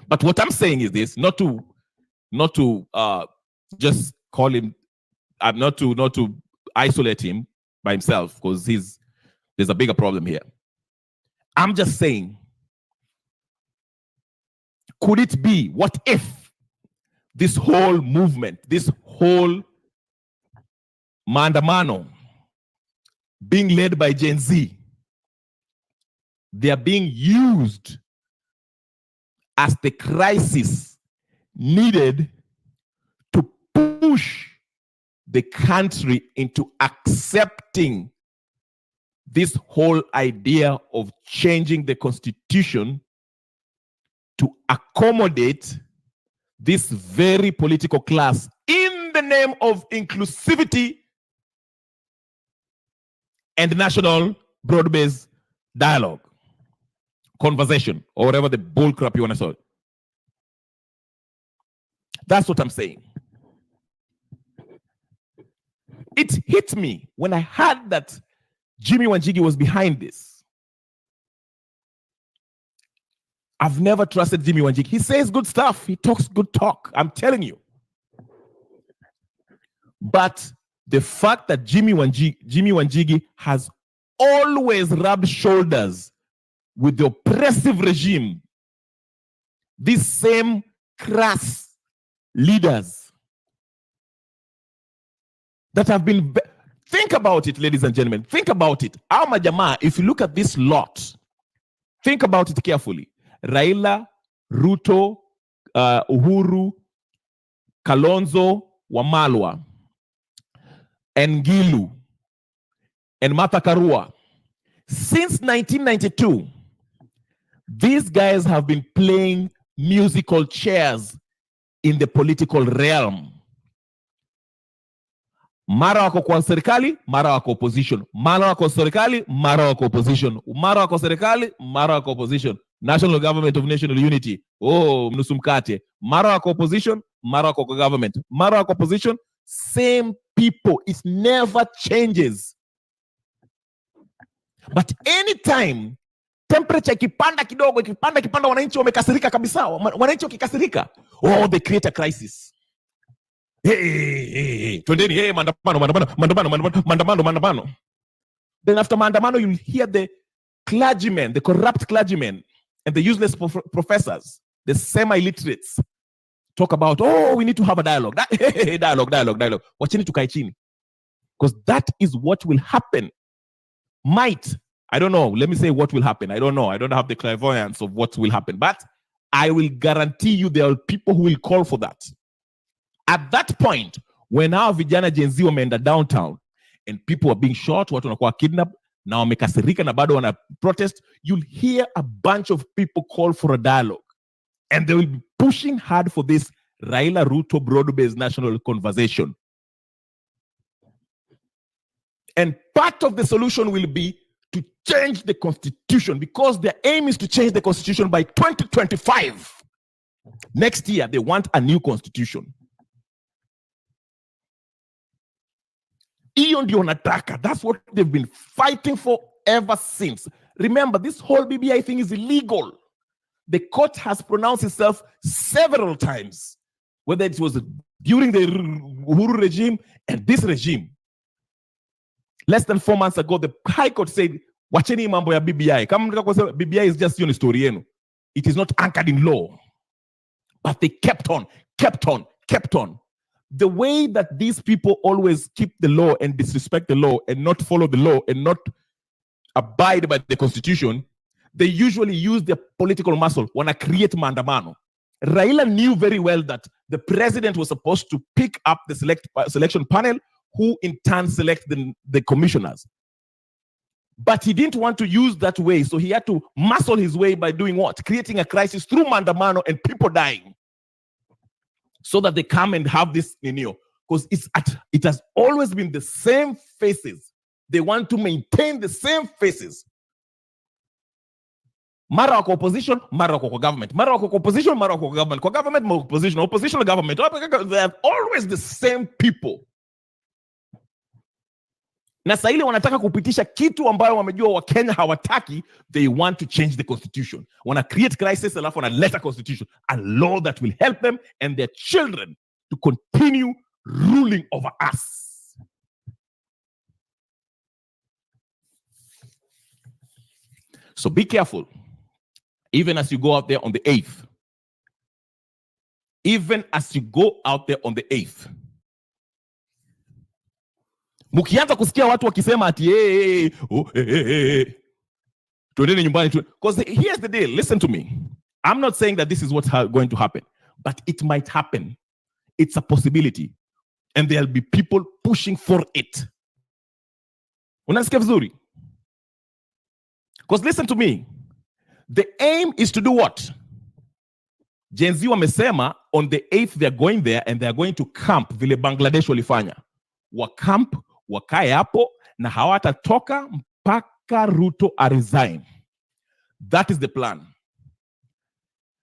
But what I'm saying is this: not to just call him, not to isolate him by himself, because there's a bigger problem here. I'm just saying, could it be? What if this whole movement, this whole maandamano, being led by Gen Z, they are being used as the crisis needed to push the country into accepting this whole idea of changing the constitution to accommodate this very political class in the name of inclusivity and national broad-based dialogue, conversation, or whatever the bullcrap you want to say. That's what I'm saying. It hit me when I heard that Jimmy Wanjigi was behind this. I've never trusted Jimmy Wanjigi. He says good stuff. He talks good talk. I'm telling you. But the fact that Jimmy Wanjigi has always rubbed shoulders with the oppressive regime, these same crass leaders that have been... Think about it, ladies and gentlemen. Think about it. Our Majama, if you look at this lot, think about it carefully. Raila, Ruto, Uhuru, Kalonzo, Wamalwa, and Gilu, and Martha Karua. Since 1992, these guys have been playing musical chairs in the political realm. Mara wako kwa serikali, mara wako opposition. Mara wako serikali, mara wako opposition. Mara wako serikali, mara wako opposition. National Government of National Unity. Oh, mnusumkate. Mara wako opposition, mara wako government. Mara wako opposition, same people. It never changes. But anytime temperature ikipanda kidogo, ikipanda wananchi wamekasirika kabisa. Wananchi wakikasirika, oh, they create a crisis. Hey, mandamano. Then after mandamano, you'll hear the clergymen, the corrupt clergymen, and the useless professors, the semi-illiterates, talk about, oh, we need to have a dialogue. Dialogue. Wachini tukae chini. Because that is what will happen. I don't know. Let me say what will happen. I don't know. I don't have the clairvoyance of what will happen. But I will guarantee you there are people who will call for that. At that point, when our vijana Gen Z wameenda downtown and people are being shot, watu wanakuwa kidnapped, na wamekasirika na bado wana protest, you'll hear a bunch of people call for a dialogue. And they will be pushing hard for this Raila Ruto broad-based national conversation. And part of the solution will be to change the constitution, because their aim is to change the constitution by 2025. Next year, they want a new constitution. That's what they've been fighting for ever since. Remember, this whole BBI thing is illegal. The court has pronounced itself several times, whether it was during the Uhuru regime and this regime. Less than 4 months ago, the High Court said, wacheni mambo ya BBI. BBI is just your story. It is not anchored in law. But they kept on. The way that these people always keep the law and disrespect the law and not follow the law and not abide by the constitution, they usually use their political muscle when I create maandamano. Raila knew very well that the president was supposed to pick up the selection panel, who in turn select the commissioners. But he didn't want to use that way, so he had to muscle his way by doing what? Creating a crisis through Mandamano and people dying, so that they come and have this, because it has always been the same faces. They want to maintain the same faces. Mara wako opposition, mara wako government. Mara wako opposition, mara wako government. Kwa government, opposition, opposition, government. They are always the same people. Na saa ile wanataka kupitisha kitu ambayo wamejua Wakenya hawataki. They want to change the constitution. Wana create crisis, alafu wanaleta constitution, a law that will help them and their children to continue ruling over us. So be careful, even as you go out there on the 8th. Even as you go out there on the 8th. Mukianza kusikia watu wakisema ati tuendeni nyumbani. Because here's the deal, listen to me. I'm not saying that this is what's going to happen, but it might happen. It's a possibility. And there'll be people pushing for it. Unasikia vizuri? Because listen to me. The aim is to do what? Gen Z wamesema on the 8th they're going there and they're going to camp vile Bangladesh walifanya. Camp, wakae hapo na hawatatoka mpaka Ruto resign. That is the plan.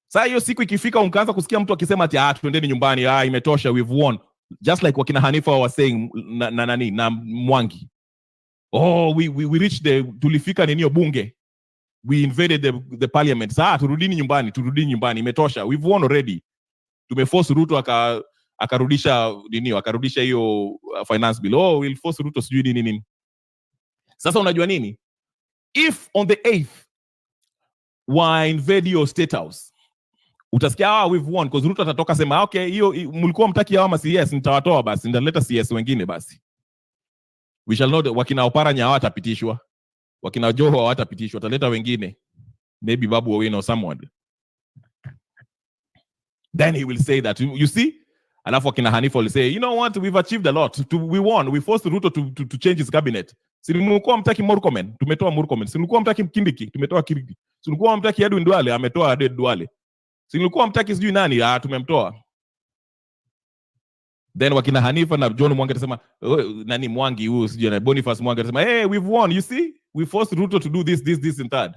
Sasa hiyo siku ikifika unkaanza kusikia mtu akisema ati tuendeni nyumbani, imetosha, we've won. Just like wakina Hanifa was saying na Mwangi. We reached tulifika nini bunge. We invaded the parliament. Sasa turudini nyumbani, imetosha. We've won already. Tumeforce Ruto akarudisha hiyo finance bill. We'll force Ruto sijui nini. Sasa unajua nini? If on the 8th wa invade your state house, utasikia we've won, because Ruto atatoka sema okay, hiyo mlikuwa mtaki hawa CS, nitawatoa basi, nitaleta CS wengine basi. We shall not, wakina Oparanya hawatapitishwa, wakina Joho hawatapitishwa, ataleta wengine, maybe Babu Owino or someone. Then he will say that, you see, alafu wakina Hanifa will say, you know what, we've achieved a lot, we won, we forced Ruto to change his cabinet. Silikuwa mtaki Murkomen, tumetoa Murkomen. Silikuwa mtaki Kindiki, tumetoa Kindiki. Silikuwa mtaki Edwin Duale, ametoa Edwin Duale. Silikuwa mtaki sijui nani, tumemtoa. Then wakina Hanifa na John Mwangi atasema, nani Mwangi huyu sijui na Boniface Mwangi atasema, hey, we've won, you see? We forced Ruto to do this and that.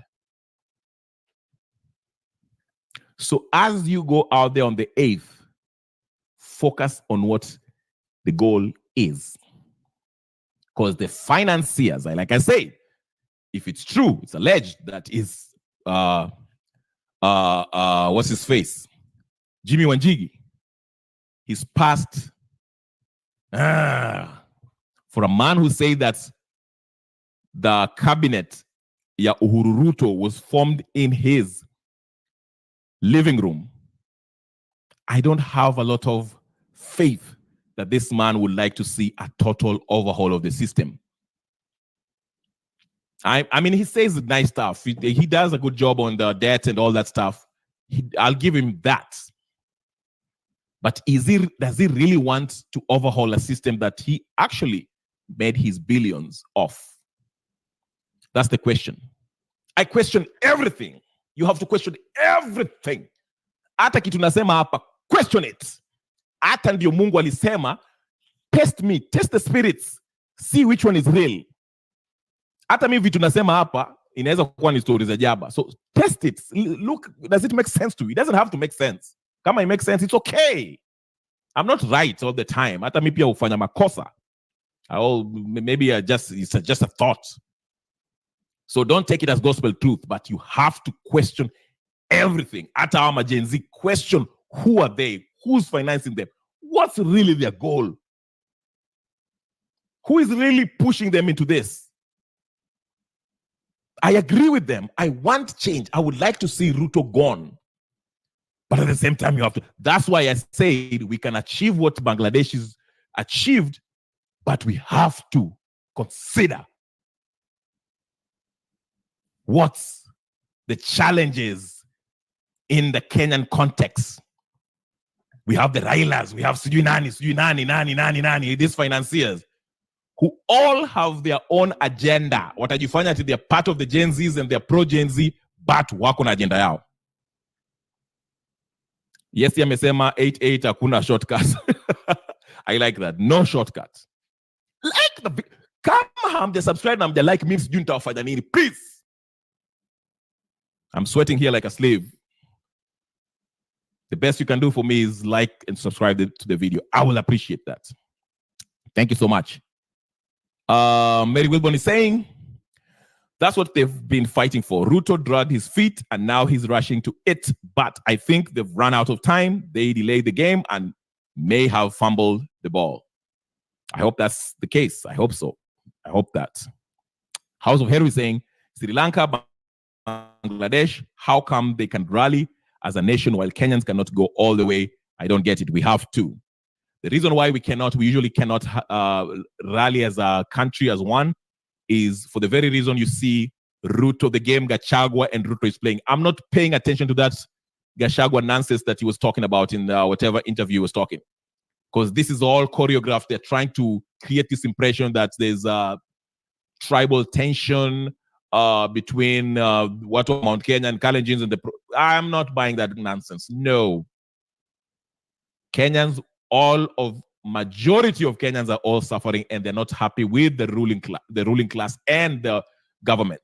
So as you go out there on the 8th, focus on what the goal is. Because the financiers, like I say, if it's true, it's alleged that is what's his face? Jimmy Wanjigi. His past, for a man who said that the cabinet ya Uhuru Ruto was formed in his living room, I don't have a lot of faith that this man would like to see a total overhaul of the system. I mean, he says nice stuff. He does a good job on the debt and all that stuff. I'll give him that. But does he really want to overhaul a system that he actually made his billions off? That's the question. I question everything. You have to question everything. Hata kitu nasema hapa, question it. Hata ndio Mungu alisema, test me, test the spirits, see which one is real. Hata mimi vitu nasema hapa, inaweza kuwa ni stories za jaba. So test it. Look, does it make sense to you? It doesn't have to make sense. Kama it makes sense, it's okay. I'm not right all the time. Hata mimi pia hufanya makosa. Maybe it's just a thought. So don't take it as gospel truth, but you have to question everything. Hata ama Gen Z, question who are they? Who's financing them? What's really their goal? Who is really pushing them into this? I agree with them. I want change. I would like to see Ruto gone. But at the same time, you have to. That's why I said we can achieve what Bangladesh has achieved, but we have to consider what's the challenges in the Kenyan context. We have the Railas, we have Nani, these financiers. who all have their own agenda. Watajifanya ati they're part of the Gen Zs and they're pro-Gen Z, but wako na agenda yao. Yes, amesema 88 hakuna shortcuts. I like that. No shortcuts. Like the kama hamja subscribe na hamja like memes sijui nitawafanya nini. Please. I'm sweating here like a slave. The best you can do for me is like and subscribe to the video. I will appreciate that. Thank you so much. Mary Wilborn is saying, that's what they've been fighting for. Ruto dragged his feet and now he's rushing to it. But I think they've run out of time. They delayed the game and may have fumbled the ball. I hope that's the case. I hope so. I hope that. House of Heru is saying, Sri Lanka, Bangladesh, how come they can rally as a nation while Kenyans cannot go all the way? I don't get it. We have to. The reason why we usually cannot rally as a country as one is for the very reason you see Ruto, the game Gachagua and Ruto is playing. I'm not paying attention to that Gachagua nonsense that he was talking about in whatever interview he was talking. Because this is all choreographed. They're trying to create this impression that there's tribal tension between Mount Kenya and Kalenjins and I'm not buying that nonsense. No. Majority of Kenyans are all suffering and they're not happy with the ruling class and the government.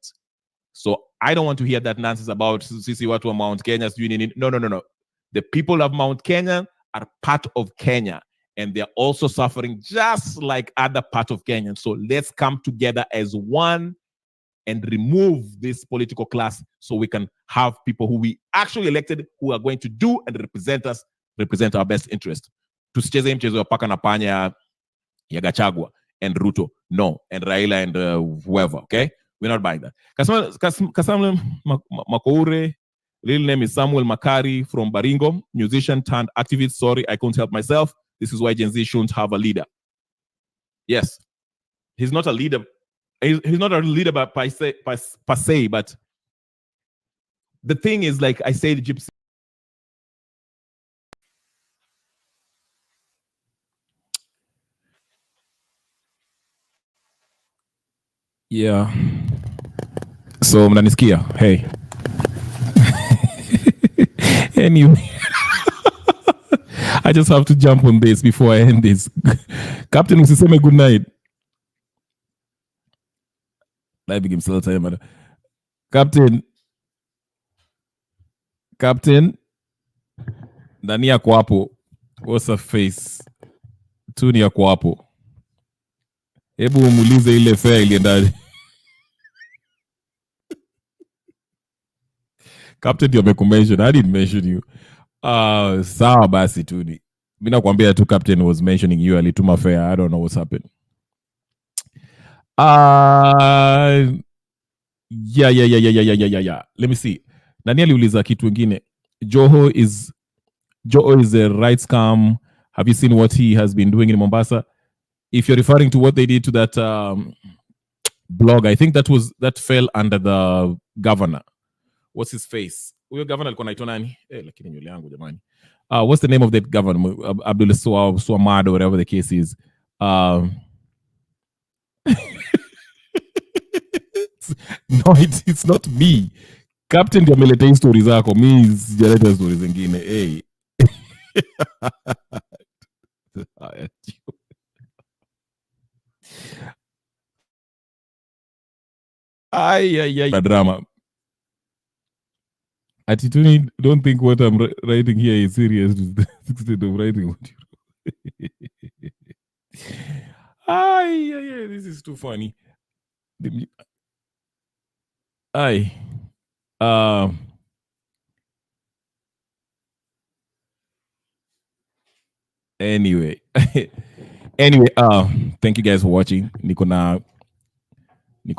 So I don't want to hear that nonsense about Sisi watu wa Mount Kenya. No. The people of Mount Kenya are part of Kenya and they're also suffering just like other part of Kenya. So let's come together as one and remove this political class so we can have people who we actually elected who are going to do and represent our best interest. Tusicheze mchezo wa paka na panya ya Gachagua and Ruto. No. And Raila and whoever. Okay? We're not buying that. Kasam Makoure, real name is Samuel Makari from Baringo, musician turned activist. Sorry, I couldn't help myself. This is why Gen Z shouldn't have a leader. Yes. He's not a leader. He's not a leader per se, but the thing is, like I said, Gypsy. Yeah. So mnanisikia? Hey. Anyway. I just have to jump on this before I end this. Captain, usiseme good night. Let me give him time. Captain. Ndani yako hapo. What's a face? Tu ni yako hapo. Hebu umulize ile fare iliendaje. Captain you mention. I didn't mention you. Sawa basi tu ni. Mimi nakwambia tu Captain was mentioning you alituma fare. I don't know what's happened. Yeah. Let me see. Nani aliuliza kitu kingine? Joho is a right scam. Have you seen what he has been doing in Mombasa? If you're referring to what they did to that blog, I think that fell under the governor. What's his face? Huyo governor alikuwa anaitwa nani? Lakini nywele yangu jamani. What's the name of that governor? Abdul Swamad or whatever the case is. No, it's not me. Captain ndio ameleta stories zako. Mimi sijaleta stories zingine. Hey. Ay. Drama. Attitude, don't think what I'm writing here is serious instead of writing what you Ay, this is too funny. Anyway, thank you guys for watching. Niko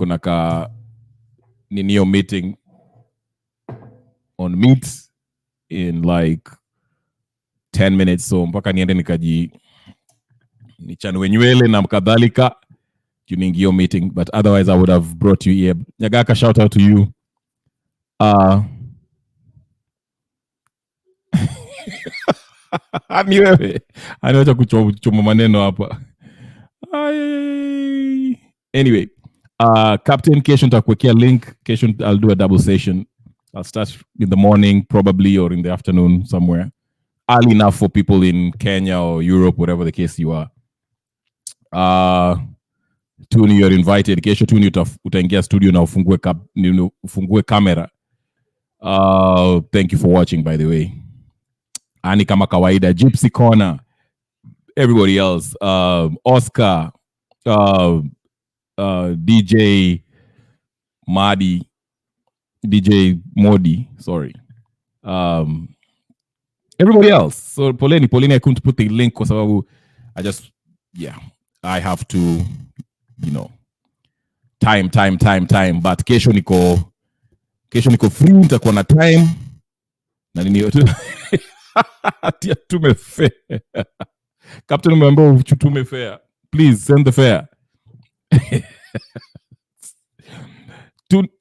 na ka ninio meeting on Meet in like 10 minutes, so mpaka niende nichanue nywele na kadhalika during your meeting, but otherwise I would have brought you here. Nyagaka, shout out to you. Ni wewe anawacha kuchoma maneno hapa. Anyway, Captain, kesho nitakuwekea link. Kesho I'll do a double session. I'll start in the morning probably, or in the afternoon somewhere. Early enough for people in Kenya or Europe, whatever the case you are. Tuni, you're invited. Kesho Tuni utaingia studio na ufungue camera. Thank you for watching, by the way. Ani kama kawaida, Gypsy Corner, everybody else, Oscar, DJ Madi, DJ Modi, sorry. Everybody else. So Poleni, I couldn't put the link kwa sababu I have to, time. But kesho niko free, nitakuwa na time. Na nini yote. Atia tume fare. Captain umeambiwa uchutume fare. Please send the fare.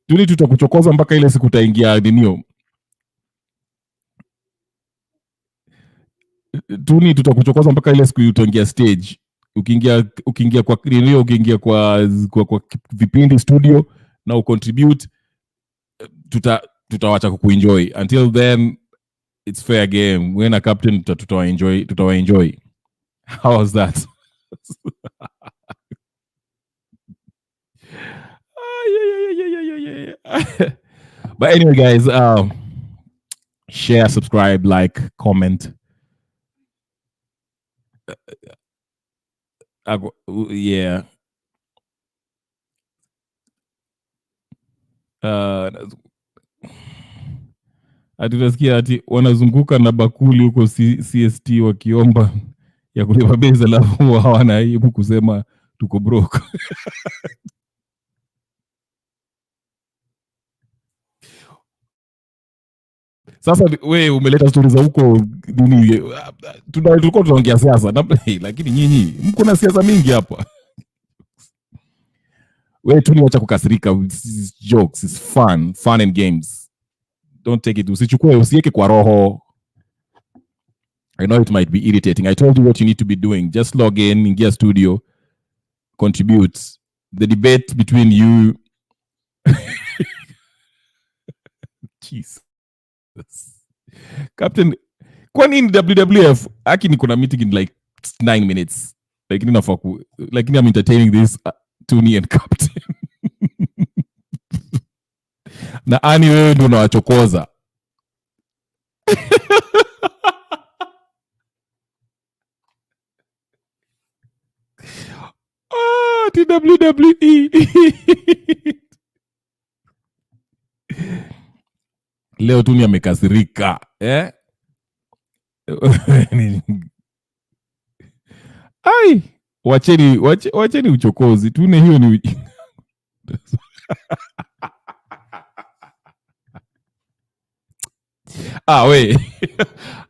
Tuni tutakuchokoza mpaka ile siku utaingia ninio. Tuni tutakuchokoza mpaka ile siku utaingia stage. Ukiingia kwa ninio, ukiingia kwa vipindi studio na ucontribute, tutawacha kukuenjoy. Until then, it's fair game. When a captain tutawaenjoy. How was that? Yeah. But anyway, guys, share, subscribe, like, comment. Yeah. Atunasikia ati wanazunguka na bakuli huko CST wakiomba ya kulipa base, alafu hawana aibu kusema tuko broke. Sasa we umeleta stories za huko nini? Tulikuwa tunaongea siasa lakini nyinyi mko na siasa mingi hapa. We tu ni wacha kukasirika. It's jokes, it's fun and games. Don't take it. Usiweke kwa roho. I know it might be irritating. I told you what you need to be doing. Just log in, ingia studio, contribute. The debate between you. Jesus. Captain, kwani in WWF, aki niko na meeting in like 9 minutes. Like I'm entertaining this Tuni and Captain. Na ani wewe ndio unawachokoza. WWE. Leo Tuni amekasirika, Ai, wacheni uchokozi. Tuni hiyo ni we.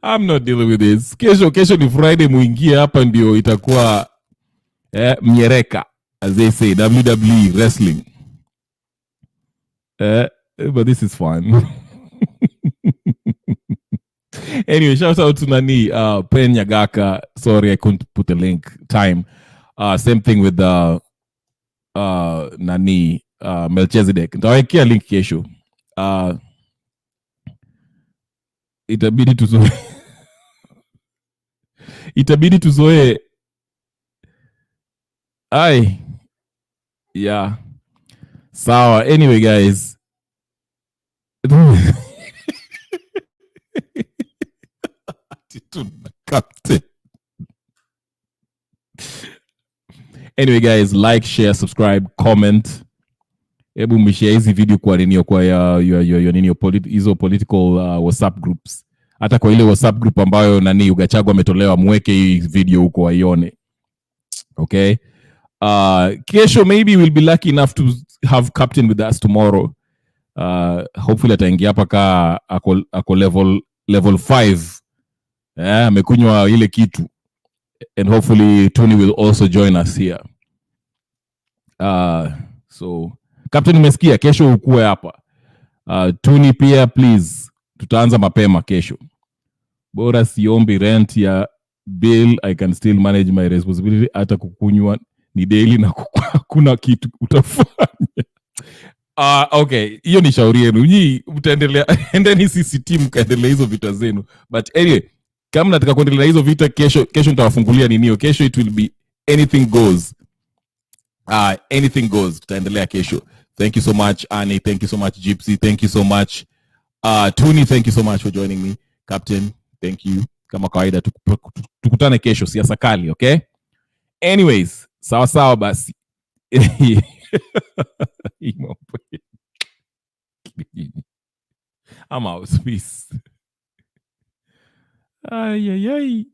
I'm not dealing with this. Kesho ni Friday, muingie hapa ndio itakuwa mnyereka, as they say, WWE wrestling. But this is fun. Anyway, shout out to Nani, Pen Nyagaka. Sorry, I couldn't put the link. Time. Same thing with Nani, Melchizedek. Nitawekea link kesho. Itabidi tuzoe. Ai. Yeah. Sawa. Anyway, guys. Anyway, guys, like, share, subscribe, comment. Hebu mshare hizi video kwa nini, kwa ya nini, hizo political WhatsApp groups. Hata kwa ile WhatsApp group ambayo nani Ugachagua ametolewa, mweke hii video huko waione. Okay? Kesho maybe we'll be lucky enough to have Captain with us tomorrow. Hopefully ataingia hapa ka ako level 5. Amekunywa ile kitu. And hopefully Tony will also join us here. So Captain, umesikia, kesho ukue hapa. Tony pia, please, tutaanza mapema kesho. Bora siombi rent ya bill, I can still manage my responsibility hata kukunywa ni daily na kuna kitu utafanya. Okay, hiyo ni shauri yenu. Nyinyi mtaendelea, endeni CCT mkaendelea hizo vita zenu. But anyway, kama nataka kuendelea hizo vita, kesho nitawafungulia ninio. Kesho it will be anything goes. Anything goes. Tutaendelea kesho. Thank you so much, Annie. Thank you so much, Gypsy. Thank you so much, Tuni. Thank you so much for joining me. Captain, thank you. Kama kawaida tukutane kesho, siasa kali, okay? Anyways, sawa basi. I'm out. Peace. Ay.